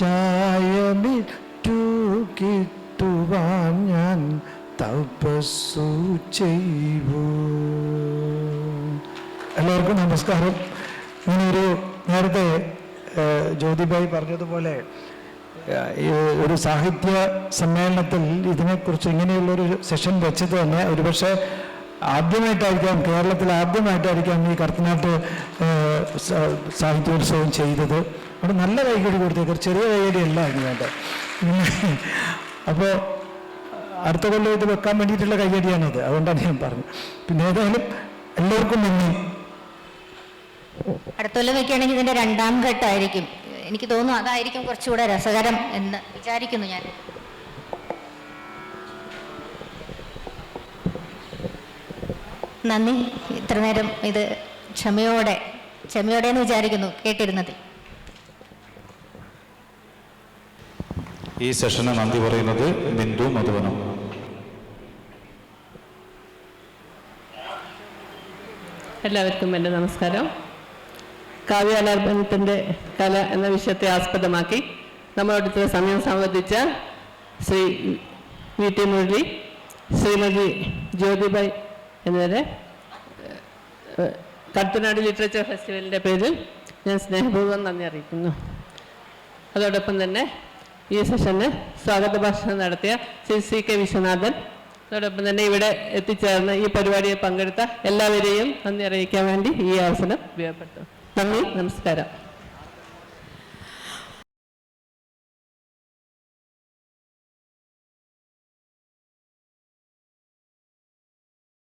ചായമിട്ടുകിട്ടുവാൻ ഞാൻ തപസ്സു ചെയ്യൂ. എല്ലാവർക്കും നമസ്കാരം. ഇങ്ങനൊരു നേരത്തെ ജ്യോതിബായി പറഞ്ഞതുപോലെ ഒരു സാഹിത്യ സമ്മേളനത്തിൽ ഇതിനെക്കുറിച്ച് ഇങ്ങനെയുള്ളൊരു സെഷൻ വെച്ചത് തന്നെ ഒരുപക്ഷെ ആദ്യമായിട്ടായിരിക്കാം, കേരളത്തിൽ ആദ്യമായിട്ടായിരിക്കാം ഈ കർത്തനാട്ട് സാഹിത്യോത്സവം ചെയ്തത്. അവിടെ നല്ല കൈകടി കൊടുത്തേക്ക്, ചെറിയ കൈകടി അല്ല അതിന് വേണ്ട. അപ്പോൾ അടുത്ത കൊല്ലം ഇത് വെക്കാൻ വേണ്ടിയിട്ടുള്ള കൈകടിയാണത്. അതുകൊണ്ടാണ് ഞാൻ പറഞ്ഞത്. പിന്നെ ഏതായാലും എല്ലാവർക്കും നന്ദി. അടുത്ത കൊല്ലം വെക്കുകയാണെങ്കിൽ ഇതിന്റെ 2ാം ഘട്ടമായിരിക്കും. എനിക്ക് തോന്നുന്നു അതായിരിക്കും കുറച്ചുകൂടെ രസകരം എന്ന് വിചാരിക്കുന്നു ഞാൻ. നന്ദി. ഇത്ര നേരം ഇത് ക്ഷമയോടെ എന്ന് വിചാരിക്കുന്നു കേട്ടിരുന്നതിൽ. ഈ സെഷന് നന്ദി പറയുന്നത് ബിന്ദു മധുവനം. എല്ലാവർക്കും എൻ്റെ നമസ്കാരം. കാവ്യാലാപനത്തിൻ്റെ കല എന്ന വിഷയത്തെ ആസ്പദമാക്കി നമ്മളോട് സമയം സംബന്ധിച്ച ശ്രീ വി ടി മുരളി, ശ്രീമതി ജ്യോതിബായ് എന്നിവരെ കടത്തനാട് ലിറ്ററേച്ചർ ഫെസ്റ്റിവലിൻ്റെ പേരിൽ ഞാൻ സ്നേഹപൂർവ്വം നന്ദി അറിയിക്കുന്നു. അതോടൊപ്പം തന്നെ ഈ സെഷന് സ്വാഗത ഭാഷണം നടത്തിയ ശ്രീ CK വിശ്വനാഥൻ, അതോടൊപ്പം തന്നെ ഇവിടെ എത്തിച്ചേർന്ന് ഈ പരിപാടിയിൽ പങ്കെടുത്ത എല്ലാവരെയും നന്ദി അറിയിക്കാൻ വേണ്ടി ഈ അവസരം ഉപയോഗപ്പെടുത്തുന്നു. നന്ദി, നമസ്കാരം.